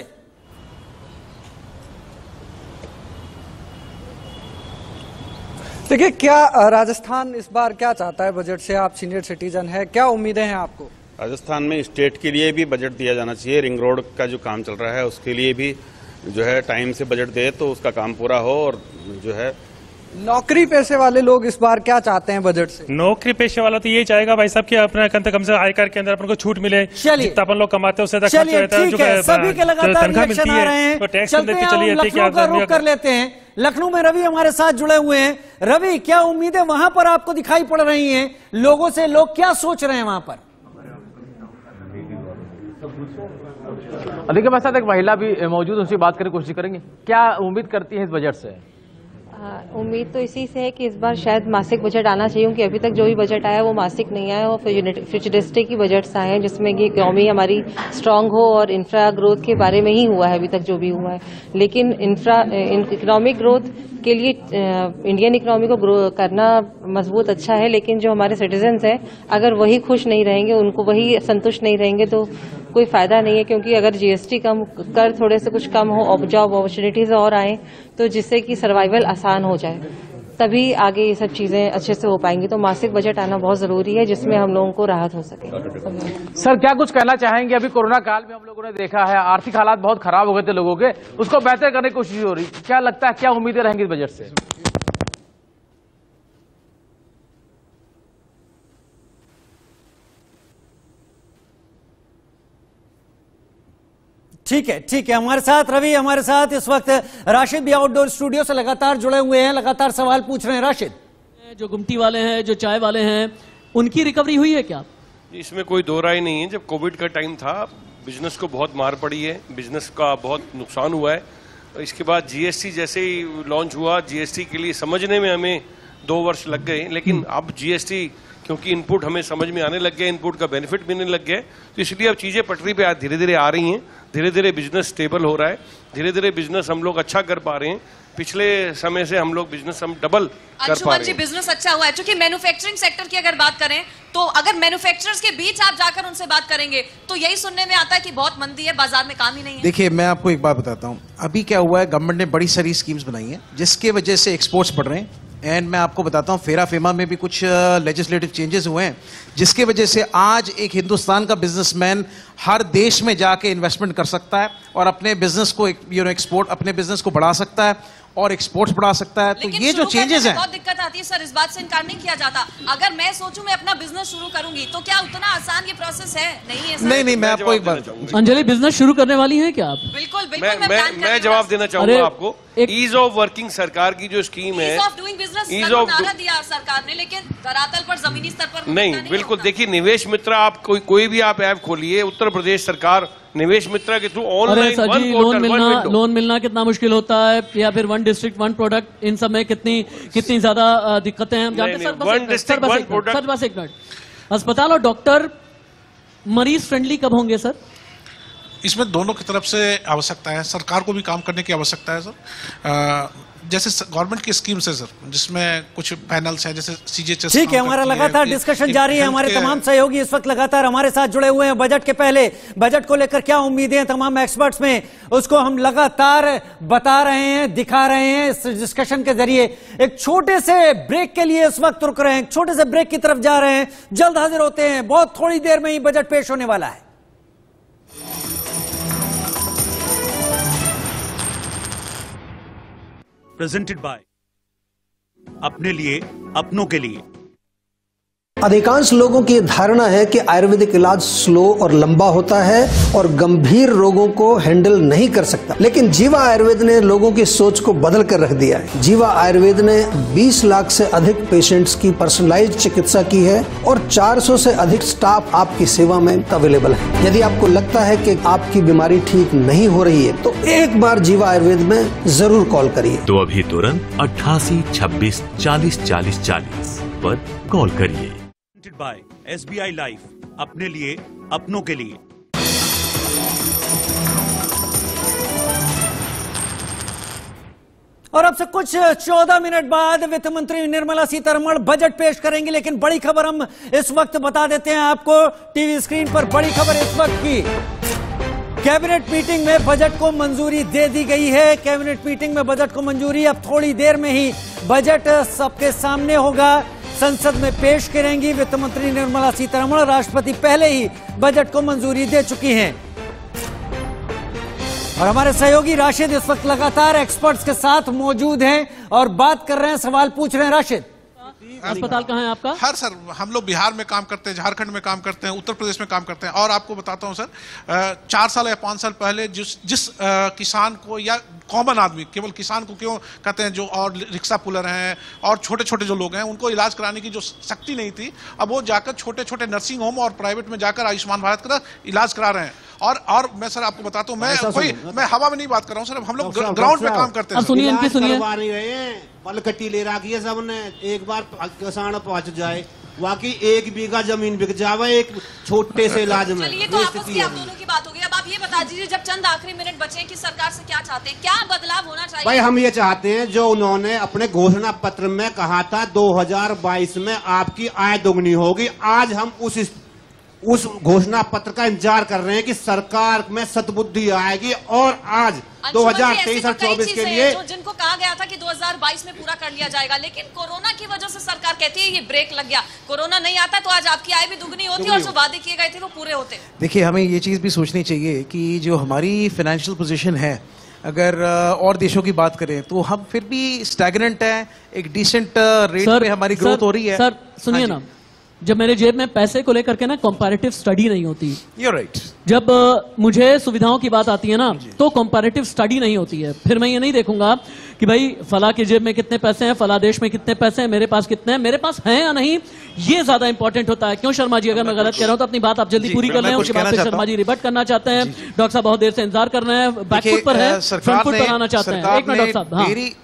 देखिए, क्या राजस्थान इस बार क्या चाहता है बजट से? आप सीनियर सिटीजन है, क्या उम्मीदें हैं आपको? राजस्थान में स्टेट के लिए भी बजट दिया जाना चाहिए। रिंग रोड का जो काम चल रहा है उसके लिए भी जो है टाइम से बजट दे तो उसका काम पूरा हो। और जो है नौकरी पेशे वाले लोग इस बार क्या चाहते हैं बजट से? नौकरी पेशे वाला तो यही चाहेगा भाई साहब कि अपना कम से आयकर के अंदर अपन को छूट मिले। जितना अपन लोग कमाते हैं उससे खर्च रहता है। सभी के लगातार इलेक्शन आ रहे हैं। चलते हैं, लखनऊ का रुख कर लेते हैं। लखनऊ में रवि हमारे साथ जुड़े हुए हैं। रवि, क्या उम्मीदें वहां पर आपको दिखाई पड़ रही हैं? लोगों से लोग क्या सोच रहे हैं वहां पर? देखिए मेरे साथ एक महिला भी मौजूद, उनसे बात करने की कोशिश करेंगे। क्या उम्मीद करती है इस बजट से? उम्मीद तो इसी से है कि इस बार शायद मासिक बजट आना चाहिए, क्योंकि अभी तक जो भी बजट आया वो मासिक नहीं आया, और फ्यूचरिस्टिक की बजट्स आए हैं जिसमें कि इकोनॉमी हमारी स्ट्रांग हो, और इंफ्रा ग्रोथ के बारे में ही हुआ है अभी तक जो भी हुआ है। लेकिन इकोनॉमिक ग्रोथ के लिए इंडियन इकोनॉमी को ग्रो करना मजबूत अच्छा है, लेकिन जो हमारे सिटीजन्स हैं अगर वही खुश नहीं रहेंगे, उनको वही संतुष्ट नहीं रहेंगे तो कोई फायदा नहीं है। क्योंकि अगर जीएसटी कम कर थोड़े से कुछ कम हो, जॉब अपॉर्चुनिटीज और आए तो जिससे कि सर्वाइवल आसान हो जाए, तभी आगे ये सब चीजें अच्छे से हो पाएंगी। तो मासिक बजट आना बहुत जरूरी है जिसमें हम लोगों को राहत हो सके। सर क्या कुछ कहना चाहेंगे? अभी कोरोना काल में हम लोगों ने देखा है आर्थिक हालात बहुत खराब हो गए थे लोगों के, उसको बेहतर करने की कोशिश हो रही, क्या लगता है क्या उम्मीदें रहेंगी इस बजट से? ठीक है, हमारे साथ रवि, हमारे साथ इस वक्त राशिद भी आउटडोर स्टूडियो से लगातार जुड़े हुए हैं, लगातार सवाल पूछ रहे हैं। राशिद, जो गुमटी वाले हैं, जो चाय वाले हैं, उनकी रिकवरी हुई है क्या? इसमें कोई दो राय नहीं है। जब कोविड का टाइम था बिजनेस को बहुत मार पड़ी है, बिजनेस का बहुत नुकसान हुआ है। इसके बाद जीएसटी जैसे ही लॉन्च हुआ, जीएसटी के लिए समझने में हमें 2 वर्ष लग गए, लेकिन अब जीएसटी क्योंकि इनपुट हमें समझ में आने लग गए, इनपुट का बेनिफिट मिलने लग गया, तो इसलिए अब चीज़ें पटरी पे धीरे धीरे आ रही हैं, धीरे धीरे बिजनेस स्टेबल हो रहा है, धीरे धीरे बिजनेस हम लोग अच्छा कर पा रहे हैं। पिछले समय से हम लोग बिजनेस हम डबल कर पा रहे हैं। बिजनेस अच्छा हुआ है, क्योंकि मैन्युफैक्चरिंग सेक्टर की अगर बात करें तो अगर मैन्युफैक्चरर्स के बीच आप जाकर उनसे बात करेंगे तो यही सुनने में आता है कि बहुत मंदी है, बाजार में काम ही नहीं है। देखिए मैं आपको एक बात बताता हूँ, अभी क्या हुआ है, गवर्नमेंट ने बड़ी सारी स्कीम्स बनाई है जिसके वजह से एक्सपोर्ट्स बढ़ रहे हैं। एंड मैं आपको बताता हूँ फेरा फेमा में भी कुछ लेजिस्लेटिव चेंजेस हुए हैं जिसके वजह से आज एक हिंदुस्तान का बिजनेसमैन हर देश में जाके इन्वेस्टमेंट कर सकता है और अपने बिजनेस को एक्सपोर्ट, अपने बिजनेस को बढ़ा सकता है और एक्सपोर्ट्स बढ़ा सकता है। तो ये जो चेंजेस हैं, बहुत दिक्कत आती है सर, इस बात से इनकार नहीं किया जाता। अगर मैं सोचूं मैं अपना बिजनेस शुरू करूंगी तो क्या उतना आसान ये प्रोसेस है? नहीं है सर। नहीं, मैं आपको एक बात, अंजलि बिजनेस शुरू करने वाली है क्या आप? बिल्कुल मैं जवाब देना चाहूंगा आपको। ईज ऑफ वर्किंग सरकार की जो स्कीम है, ईज ऑफ डूइंग बिजनेस नारा दिया सरकार ने, लेकिन धरातल पर जमीनी स्तर पर नहीं। बिल्कुल देखिए, निवेश मित्र आप कोई भी आप ऐप खोलिए, उत्तर प्रदेश सरकार निवेश मित्रा के थ्रू ऑनलाइन लोन मिलना कितना मुश्किल होता है, या फिर 1 डिस्ट्रिक्ट 1 प्रोडक्ट, इन सब में कितनी ज्यादा दिक्कतें हैं हम जानते हैं। सर बस एक मिनट, अस्पताल और डॉक्टर मरीज फ्रेंडली कब होंगे सर? इसमें दोनों की तरफ से आवश्यकता है, सरकार को भी काम करने की आवश्यकता है सर। जैसे गवर्नमेंट की स्कीम्स है सर, जिसमें कुछ पैनल्स हैं, जैसे सीजीएचएस। ठीक है, हमारा लगातार डिस्कशन जारी है। हमारे तमाम सहयोगी इस वक्त लगातार हमारे साथ जुड़े हुए हैं। बजट के पहले बजट को लेकर क्या उम्मीदें हैं तमाम एक्सपर्ट्स में, उसको हम लगातार बता रहे हैं, दिखा रहे हैं इस डिस्कशन के जरिए। एक छोटे से ब्रेक के लिए इस वक्त रुक रहे हैं, छोटे से ब्रेक की तरफ जा रहे हैं, जल्द हाजिर होते हैं। बहुत थोड़ी देर में ही बजट पेश होने वाला है। प्रेजेंटेड बाय अपने लिए, अपनों के लिए। अधिकांश लोगों की धारणा है कि आयुर्वेदिक इलाज स्लो और लंबा होता है और गंभीर रोगों को हैंडल नहीं कर सकता, लेकिन जीवा आयुर्वेद ने लोगों की सोच को बदल कर रख दिया है। जीवा आयुर्वेद ने 20 लाख से अधिक पेशेंट्स की पर्सनलाइज्ड चिकित्सा की है और 400 से अधिक स्टाफ आपकी सेवा में अवेलेबल है। यदि आपको लगता है कि आपकी बीमारी ठीक नहीं हो रही है तो एक बार जीवा आयुर्वेद में जरूर कॉल करिए। तो अभी तुरंत 88 26 40 40 40 पर कॉल करिए। बाय SBI लाइफ, अपने लिए, अपनों के लिए। और अब से कुछ 14 मिनट बाद वित्त मंत्री निर्मला सीतारमण बजट पेश करेंगी, लेकिन बड़ी खबर हम इस वक्त बता देते हैं आपको टीवी स्क्रीन पर। बड़ी खबर इस वक्त की, कैबिनेट मीटिंग में बजट को मंजूरी दे दी गई है। कैबिनेट मीटिंग में बजट को मंजूरी, अब थोड़ी देर में ही बजट सबके सामने होगा, संसद में पेश करेंगी वित्त मंत्री निर्मला सीतारमण। राष्ट्रपति पहले ही बजट को मंजूरी दे चुकी हैं। और हमारे सहयोगी राशिद इस वक्त लगातार एक्सपर्ट्स के साथ मौजूद हैं और बात कर रहे हैं, सवाल पूछ रहे हैं। राशिद, अस्पताल कहाँ है आपका? हर सर, हम लोग बिहार में काम करते हैं, झारखंड में काम करते हैं, उत्तर प्रदेश में काम करते हैं। और आपको बताता हूं सर, 4 साल या 5 साल पहले जिस किसान को या कॉमन आदमी, केवल किसान को क्यों कहते हैं, जो और रिक्शा पुलर हैं और छोटे छोटे जो लोग हैं, उनको इलाज कराने की जो शक्ति नहीं थी, अब वो जाकर छोटे छोटे नर्सिंग होम और प्राइवेट में जाकर आयुष्मान भारत का इलाज करा रहे हैं। और मैं सर आपको बताता हूँ, मैं हवा में नहीं बात कर रहा हूँ सर, हम लोग ग्राउंड पे काम करते हैं। सुनिए करवा नहीं रहे हैं, पलकट्टी ले रखी है सबने, एक बार किसान पहुंच जाए, वाकई 1 बीघा जमीन बिक जावे एक छोटे से इलाज में। चलिए, तो आपस की आप दोनों की बात हो गई। अब आप ये बता दीजिए, जब चंद आखिरी मिनट बचे कि सरकार से क्या चाहते हैं, क्या बदलाव होना चाहिए? भाई हम ये चाहते हैं जो उन्होंने अपने घोषणा पत्र में कहा था 2022 में आपकी आय दोगुनी होगी, आज हम उस घोषणा पत्र का इंतजार कर रहे हैं कि सरकार में सद्बुद्धि आएगी और आज 2023 और 24 के लिए जिनको कहा गया था कि 2022 में पूरा कर लिया जाएगा, लेकिन कोरोना की वजह से सरकार कहती है ये ब्रेक लग गया, कोरोना नहीं आता तो आज आपकी आय भी दुगनी होती और जो वादे किए गए थे वो पूरे होते। देखिए, हमें ये चीज भी सोचनी चाहिए कि जो हमारी फाइनेंशियल पोजीशन है, अगर और देशों की बात करें तो हम फिर भी स्टैग्नेंट है, एक डिसेंट रेट पे हमारी ग्रोथ हो रही है। सर सुनिए ना, जब मेरे जेब में पैसे को लेकर के ना कंपैरेटिव स्टडी नहीं होती, You're right. जब मुझे सुविधाओं की बात आती है ना तो कंपैरेटिव स्टडी नहीं होती है। फिर मैं ये नहीं देखूंगा कि भाई फला के जेब में कितने पैसे हैं, फला देश में कितने पैसे हैं, मेरे पास कितने हैं, मेरे पास हैं या नहीं, ये ज्यादा इंपॉर्टेंट होता है। क्यों शर्मा जी, अगर मैं गलत कह रहा हूं तो अपनी बात आप जल्दी पूरी कर लें, उसके बाद शर्मा जी रिबट करना चाहते हैं। डॉक्टर साहब बहुत देर से इंतजार कर रहे हैं, बैकफुट पर है, फ्रंट फुट पर आना चाहते हैं। एक मिनट डॉक्टर साहब,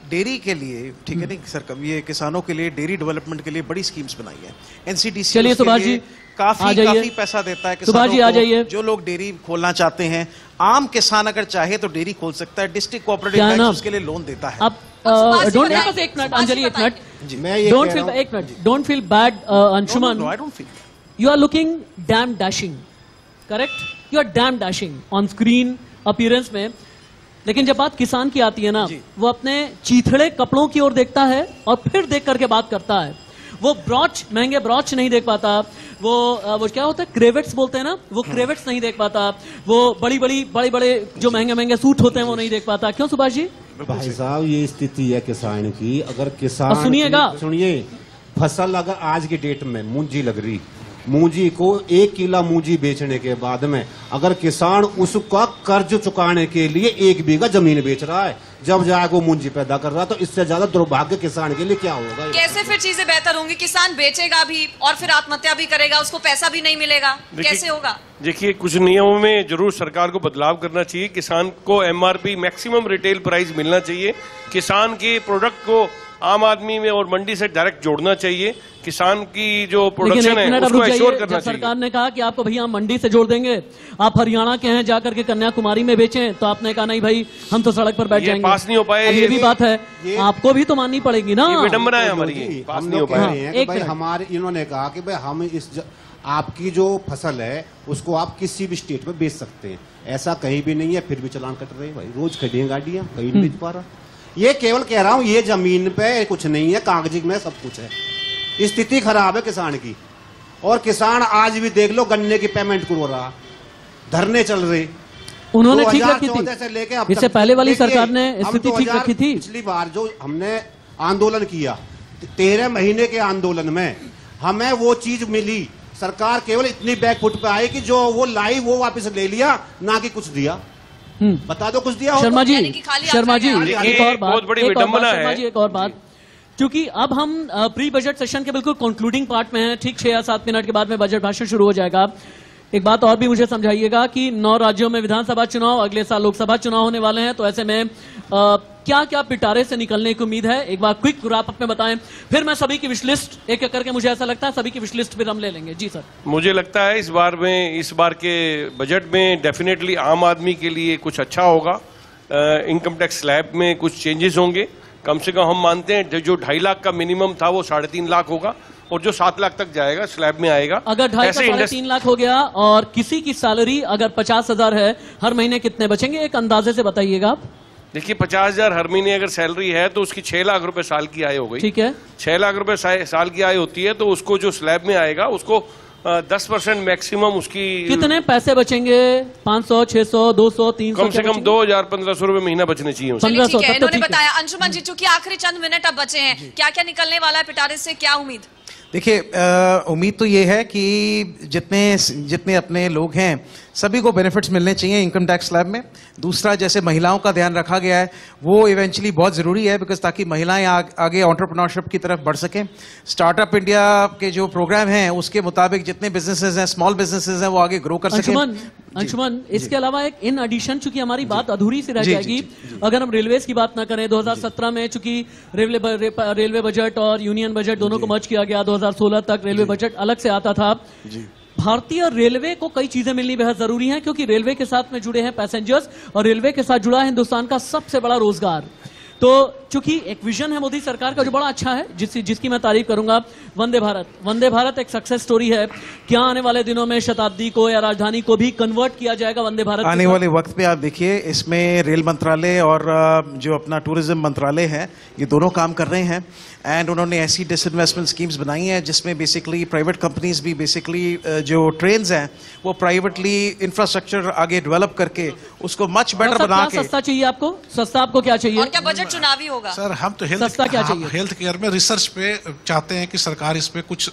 डेयरी के लिए, ठीक है, नहीं सर, ये किसानों के लिए डेयरी डेवलपमेंट के लिए बड़ी स्कीम्स बनाई है एनसीडीसी। चलिए सुभाष जी, काफी पैसा देता है सुभाष जी, आ जाइए। जो लोग डेयरी खोलना चाहते हैं, आम किसान अगर चाहे तो डेयरी खोल सकता है, डिस्ट्रिक्ट कोऑपरेटिव बैंक उसके लिए लोन देता है। अब डोंट बस एक मिनट अंजलि, एक minute, don't feel bad Anshuman, you are looking damn dashing, correct, you are damn dashing on screen appearance में, लेकिन जब बात किसान की आती है ना, वो अपने चीथड़े कपड़ों की ओर देखता है और फिर देख करके बात करता है। वो ब्रॉच, महंगे ब्रॉच नहीं देख पाता, वो क्या होता है, क्रेवेट्स बोलते हैं ना, वो क्रेवेट्स नहीं देख पाता, वो बड़े जो महंगे सूट होते हैं वो नहीं देख पाता। क्यों सुभाष जी? भाई साहब, ये स्थिति है किसान की। अगर किसान, सुनिए, फसल अगर आज की डेट में मूंजी लग रही, मूंजी को 1 किलो मूंजी बेचने के बाद में अगर किसान उसका कर्ज चुकाने के लिए 1 बीघा जमीन बेच रहा है, जब जाए वो मूंजी पैदा कर रहा है, तो इससे ज्यादा दुर्भाग्य किसान के लिए क्या होगा? कैसे फिर चीजें बेहतर होंगी? किसान बेचेगा भी और फिर आत्महत्या भी करेगा, उसको पैसा भी नहीं मिलेगा, कैसे होगा? देखिए, कुछ नियमों में जरूर सरकार को बदलाव करना चाहिए। किसान को एमआरपी, मैक्सिमम रिटेल प्राइस मिलना चाहिए। किसान के प्रोडक्ट को आम आदमी में और मंडी से डायरेक्ट जोड़ना चाहिए। किसान की जो प्रोडक्शन है उसको एश्योर करना चाहिए। सरकार ने कहा कि आपको भैया हम मंडी से जोड़ देंगे, आप हरियाणा के हैं, जाकर के कन्याकुमारी में बेचें, तो आपने कहा नहीं भाई हम तो सड़क पर बैठ जाएंगे, पास नहीं हो पाए। ये भी बात है, आपको भी तो माननी पड़ेगी ना, विडंबना है हमारी, पास नहीं हो पाए। हमारे इन्होंने कहा कि भाई हम आपकी जो फसल है उसको आप किसी भी स्टेट में बेच सकते हैं, ऐसा कहीं भी नहीं है, फिर भी चालान कट रहे हैं भाई, रोज खड़ी हैं गाड़ियां, कहीं नहीं बेच पा रहा। ये केवल कह रहा हूं, ये जमीन पे कुछ नहीं है, कागजी में सब कुछ है। स्थिति खराब है किसान की, और किसान आज भी देख लो गन्ने की पेमेंट करो रहा, धरने चल रहे। उन्होंने ठीक रखी थी, से लेके अब इससे पहले वाली सरकार ने स्थिति ठीक रखी थी। पिछली बार जो हमने आंदोलन किया, 13 महीने के आंदोलन में हमें वो चीज मिली। सरकार केवल इतनी बैकफुट पे आई कि जो वो लाई वो वापस ले लिया, ना कि कुछ दिया। बता दो कुछ दिया। शर्मा जी, एक और बात, शर्मा जी एक और बात, क्योंकि अब हम प्री बजट सेशन के बिल्कुल कंक्लूडिंग पार्ट में हैं, ठीक 6 या 7 मिनट के बाद में बजट भाषण शुरू हो जाएगा। एक बात और भी मुझे समझाइएगा कि 9 राज्यों में विधानसभा चुनाव, अगले साल लोकसभा चुनाव होने वाले हैं, तो ऐसे में क्या क्या पिटारे से निकलने की उम्मीद है, एक बार क्विक रैप अप में बताएं, फिर मैं सभी की विश लिस्ट एक एक करके, मुझे ऐसा लगता है सभी की विश लिस्ट फिर हम ले लेंगे। जी सर। मुझे लगता है इस बार के बजट में डेफिनेटली आम आदमी के लिए कुछ अच्छा होगा। इनकम टैक्स स्लैब में कुछ चेंजेस होंगे, कम से कम हम मानते हैं जो 2.5 लाख का मिनिमम था वो 3.5 लाख होगा, और जो 7 लाख तक जाएगा स्लैब में आएगा। अगर 2.5 का 3 लाख हो गया और किसी की सैलरी अगर 50,000 है, हर महीने कितने बचेंगे, एक अंदाजे से बताइएगा आप। देखिए, 50,000 हर महीने अगर सैलरी है तो उसकी 6 लाख रुपए साल की आय हो गई। ठीक है, 6 लाख रुपए साल की आय होती है, तो उसको जो स्लैब में आएगा उसको 10% मैक्सिमम उसकी। कितने पैसे बचेंगे? 500, 600, 200, 300, कम से कम 2,000-1,500 रुपए महीना बचने चाहिए। 1500 इन्होंने बताया। अंशुमन जी, चूंकि आखिरी चंद मिनट अब बचे हैं, क्या क्या निकलने वाला है पिटारे से, क्या उम्मीद? देखिए, उम्मीद तो ये है कि जितने अपने लोग हैं सभी को बेनिफिट्स मिलने चाहिए इनकम टैक्स स्लैब में। दूसरा, जैसे महिलाओं का ध्यान रखा गया है वो इवेंचुअली बहुत ज़रूरी है, बिकॉज ताकि महिलाएं आगे एंटरप्रेन्योरशिप की तरफ बढ़ सकें। स्टार्टअप इंडिया के जो प्रोग्राम हैं उसके मुताबिक जितने बिजनेसेस हैं, स्मॉल बिजनेसेस हैं, वो आगे ग्रो कर सकें। अंशुमन, इसके अलावा एक इन एडिशन, चूंकि हमारी बात अधूरी सी रह जाएगी अगर हम रेलवेज की बात ना करें। 2017 में चूंकि रेलवे बजट और यूनियन बजट दोनों को मर्ज किया गया, 2016 तक रेलवे बजट अलग से आता था। भारतीय रेलवे को कई चीजें मिलनी बेहद जरूरी हैं, क्योंकि रेलवे के साथ में जुड़े हैं पैसेंजर्स और रेलवे के साथ जुड़ा है हिंदुस्तान का सबसे बड़ा रोजगार। तो चूंकि एक विजन है मोदी सरकार का जो बड़ा अच्छा है, जिसकी मैं तारीफ करूंगा, वंदे भारत एक सक्सेस स्टोरी है। क्या आने वाले दिनों में शताब्दी को या राजधानी को भी कन्वर्ट किया जाएगा वंदे भारत? आने वाले वक्त पे आप देखिए, इसमें रेल मंत्रालय और जो अपना टूरिज्म मंत्रालय है, ये दोनों काम कर रहे हैं। एंड उन्होंने ऐसी डिसइन्वेस्टमेंट स्कीम्स बनाई हैं जिसमें बेसिकली प्राइवेट कंपनीज भी बेसिकली जो ट्रेन्स हैं वो प्राइवेटली इंफ्रास्ट्रक्चर आगे डेवलप करके उसको मच बेटर बना के। सस्ता चाहिए आपको? सस्ता आपको क्या चाहिए? और क्या बजट चुनावी होगा? सर हम तो हेल्थ केयर में रिसर्च पे चाहते हैं कि सरकार इस पे कुछ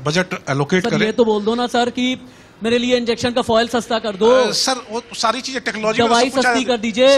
बजट एलोकेट करे। ये तो बोल दो ना सर कि मेरे लिए इंजेक्शन का फॉयल सस्ता कर दो। सर वो सारी चीजें टेक्नोलॉजी, दवाई सस्ती कर दीजिए।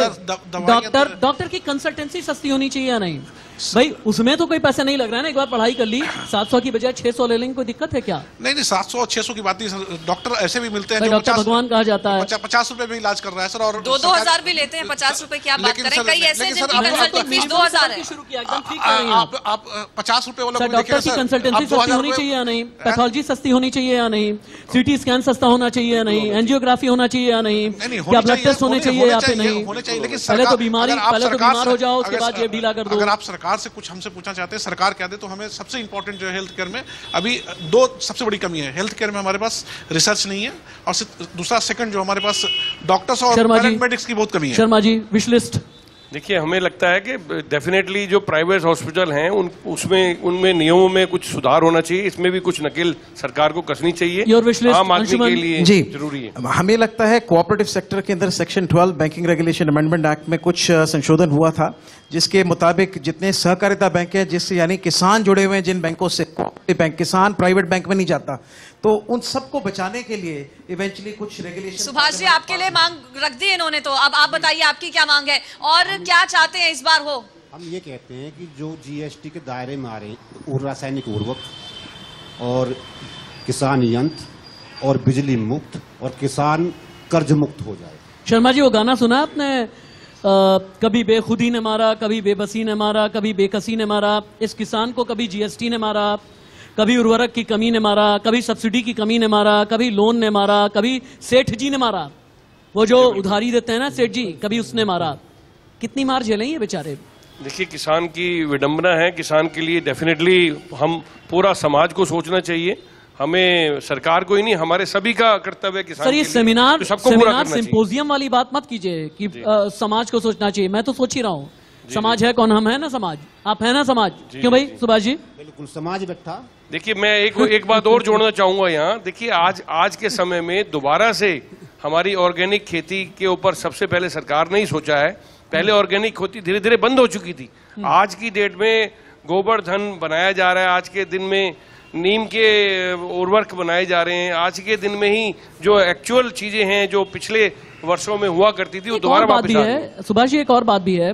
डॉक्टर की कंसल्टेंसी सस्ती होनी चाहिए या नहीं? भाई उसमें तो कोई पैसे नहीं लग रहा है ना, एक बार पढ़ाई कर ली, 700 की बजाय 600 ले लेंगे, कोई दिक्कत है क्या? नहीं 700 600 की बात नहीं। डॉक्टर ऐसे भी मिलते हैं जो डॉक्टर भगवान कहा जाता है, 50 रुपए में इलाज कर रहा है सर, और 2-2 भी लेते हैं। 50 रुपए की आप बात करें, कई ऐसे हैं जिनकी कंसल्टिंग फीस 2000 है। शुरू किया एकदम ठीक है। आप 50 रुपए वाला डॉक्टर की कंसल्टेंसी सस्ती होनी चाहिए या नहीं? पैथोलॉजी सस्ती होनी चाहिए या नहीं? सीटी स्कैन सस्ता होना चाहिए या नहीं? एंजियोग्राफी होना चाहिए या नहीं? क्या ब्लड टेस्ट होने चाहिए या फिर नहीं? पहले तो बीमार हो जाओ, उसके बाद जेब ढीला कर दो। अगर आप सरकार से कुछ हमसे पूछना चाहते हैं, सरकार क्या दे, तो हमें सबसे इंपॉर्टेंट जो है हेल्थ केयर में अभी 2 सबसे बड़ी कमी है। हेल्थ केयर में हमारे पास रिसर्च नहीं है, और दूसरा सेकंड जो हमारे पास डॉक्टर्स और पैरामेडिक्स की बहुत कमी है। Sharma ji, wish list. देखिए, हमें लगता है कि डेफिनेटली जो प्राइवेट हॉस्पिटल हैं उनमें नियमों में कुछ सुधार होना चाहिए। इसमें भी कुछ नकेल सरकार को कसनी चाहिए, आम आदमी के लिए जी जरूरी है। हमें लगता है कोऑपरेटिव सेक्टर के अंदर section 12 banking regulation amendment act में कुछ संशोधन हुआ था, जिसके मुताबिक जितने सहकारिता बैंक हैं, जिससे यानी किसान जुड़े हुए हैं जिन बैंकों से, बैंक किसान प्राइवेट बैंक में नहीं जाता, तो उन सबको बचाने के लिए इवेंचुअली कुछ रेगुलेशन। सुभाष जी, आपके लिए मांग रख दी इन्होंने, तो अब आप बताइए आपकी क्या मांग है और क्या चाहते हैं इस बार हो? हम ये कहते हैं कि जो जीएसटी के दायरे में आ रहे हैं रासायनिक उर्वरक और किसान यंत्र और बिजली मुक्त और किसान कर्ज मुक्त हो जाए। शर्मा जी, वो गाना सुना आपने, कभी बेखुदी ने मारा, कभी बेबसी ने मारा, कभी बेकसी ने मारा, इस किसान को कभी जीएसटी ने मारा, कभी उर्वरक की कमी ने मारा, कभी सब्सिडी की कमी ने मारा, कभी लोन ने मारा, कभी सेठ जी ने मारा, वो जो उधारी देते हैं ना सेठ जी, कभी उसने मारा। कितनी मार झेलेंगे बेचारे? देखिए, किसान की विडंबना है। किसान के लिए डेफिनेटली हम पूरा समाज को सोचना चाहिए, हमें सरकार को ही नहीं, हमारे सभी का कर्तव्य किसान। सर, ये सेमिनार सिंपोजियम वाली बात मत कीजिए कि समाज को सोचना चाहिए। मैं तो सोच ही रहा हूँ, समाज है कौन? हम है ना समाज, आप है ना समाज। क्यों भाई सुभाष जी? बिल्कुल समाज बैठा। देखिए, मैं एक बात और जोड़ना चाहूंगा यहाँ। देखिए, आज के समय में दोबारा से हमारी ऑर्गेनिक खेती के ऊपर सबसे पहले सरकार ने ही सोचा है। पहले ऑर्गेनिक खेती धीरे धीरे बंद हो चुकी थी। आज की डेट में गोबर धन बनाया जा रहा है, आज के दिन में नीम के उर्वरक बनाए जा रहे हैं, आज के दिन में ही जो एक्चुअल चीजें हैं जो पिछले वर्षों में हुआ करती थी वो दोबारा वापस आ रही है। सुभाष जी, एक और बात भी है,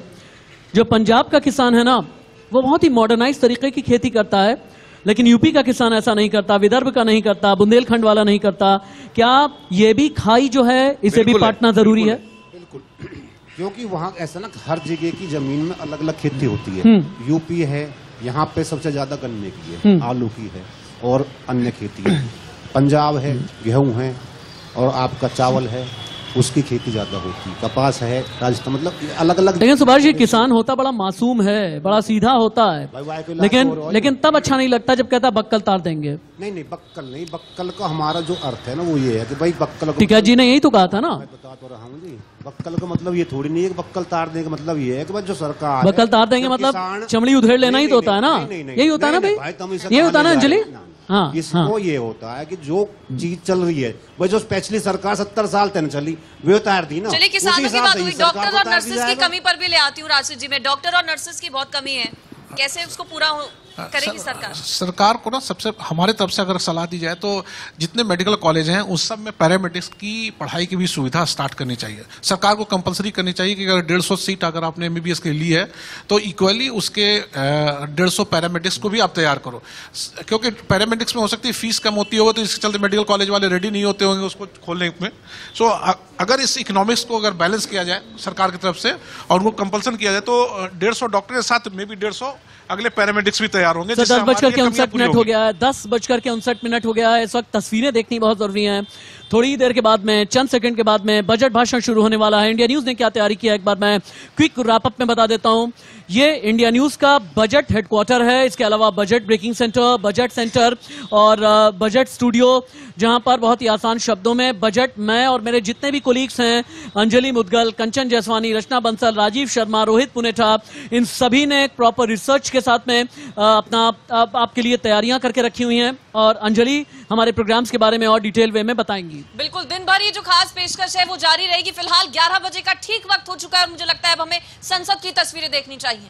जो पंजाब का किसान है ना, वो बहुत ही मॉडर्नाइज तरीके की खेती करता है, लेकिन यूपी का किसान ऐसा नहीं करता, विदर्भ का नहीं करता, बुंदेलखंड वाला नहीं करता। क्या ये भी खाई जो है इसे भी पाटना जरूरी है? बिल्कुल, क्योंकि वहाँ ऐसा ना हर जगह की जमीन में अलग अलग खेती होती है। यूपी है, यहाँ पे सबसे ज्यादा गन्ने की है, आलू की है और अन्य खेती है। पंजाब है, गेहूं है और आपका चावल है, उसकी खेती ज्यादा होती है। कपास है, राजस्थान, मतलब अलग अलग। लेकिन सुभाष जी, किसान होता बड़ा मासूम है, बड़ा सीधा होता है, लेकिन तब अच्छा नहीं लगता जब कहता बक्कल तार देंगे। नहीं, बक्कल नहीं, बक्कल का हमारा जो अर्थ है ना वो ये है कि भाई बक्कल। टीका जी ने यही तो कहा था ना। मैं बता तो रहा हूँ जी, बक्कल का मतलब ये थोड़ी नहीं है कि बक्कल तार देने का मतलब ये है कि भाई जो सरकार बक्कल तार देंगे मतलब चमड़ी उधेड़ लेना ही तो होता है ना, यही होता है ना भाई, यही होता है ना अंजलि। हाँ, इसको ये होता है कि जो चीज चल रही है भाई, जो स्पेशली सरकार 70 साल तक चली वो तैयार थी ना। चलिए, किसानों की बात हुई, डॉक्टर और नर्सेज की कमी पर भी ले आती हूँ राशिद जी। में डॉक्टर और नर्सेज की बहुत कमी है, कैसे उसको पूरा करेगी सरकार? सरकार को ना सबसे हमारे तरफ से अगर सलाह दी जाए तो जितने मेडिकल कॉलेज हैं उस सब में पैरामेडिक्स की पढ़ाई की भी सुविधा स्टार्ट करनी चाहिए। सरकार को कंपलसरी करनी चाहिए कि अगर 150 सीट अगर आपने एमबीबीएस के लिए ली है तो इक्वली उसके 150 पैरामेडिक्स को भी आप तैयार करो, क्योंकि पैरामेडिक्स में हो सकती है फीस कम होती होगी तो इसके चलते मेडिकल कॉलेज वाले रेडी नहीं होते होंगे उसको खोलने में। सो अगर इस इकोनॉमिक्स को अगर बैलेंस किया जाए सरकार की तरफ से और उनको कंपल्सन किया जाए तो 150 डॉक्टर के साथ मे बी 150 अगले पैरामेडिक्स भी तैयार होंगे। 10:59 हो गया है, 10:59 हो गया है। इस वक्त तस्वीरें देखनी बहुत जरूरी हैं। थोड़ी देर के बाद में, चंद सेकंड के बाद में बजट भाषण शुरू होने वाला है। इंडिया न्यूज ने क्या तैयारी किया एक बार मैं क्विक रैप अप में बता देता हूं। ये इंडिया न्यूज का बजट हेडक्वार्टर है, इसके अलावा budget breaking centre, budget centre और बजट स्टूडियो, जहां पर बहुत ही आसान शब्दों में बजट मैं और मेरे जितने भी कोलीग्स हैं, अंजलि मुदगल, कंचन जैसवानी, रचना बंसल, राजीव शर्मा, रोहित पुनेठा, इन सभी ने एक प्रॉपर रिसर्च के साथ में अपना आपके लिए तैयारियां करके रखी हुई हैं और अंजलि हमारे प्रोग्राम्स के बारे में और डिटेल वे में बताएंगी। बिल्कुल, दिन भर ये जो खास पेशकश है वो जारी रहेगी। फिलहाल 11 बजे का ठीक वक्त हो चुका है और मुझे लगता है अब हमें संसद की तस्वीरें देखनी चाहिए।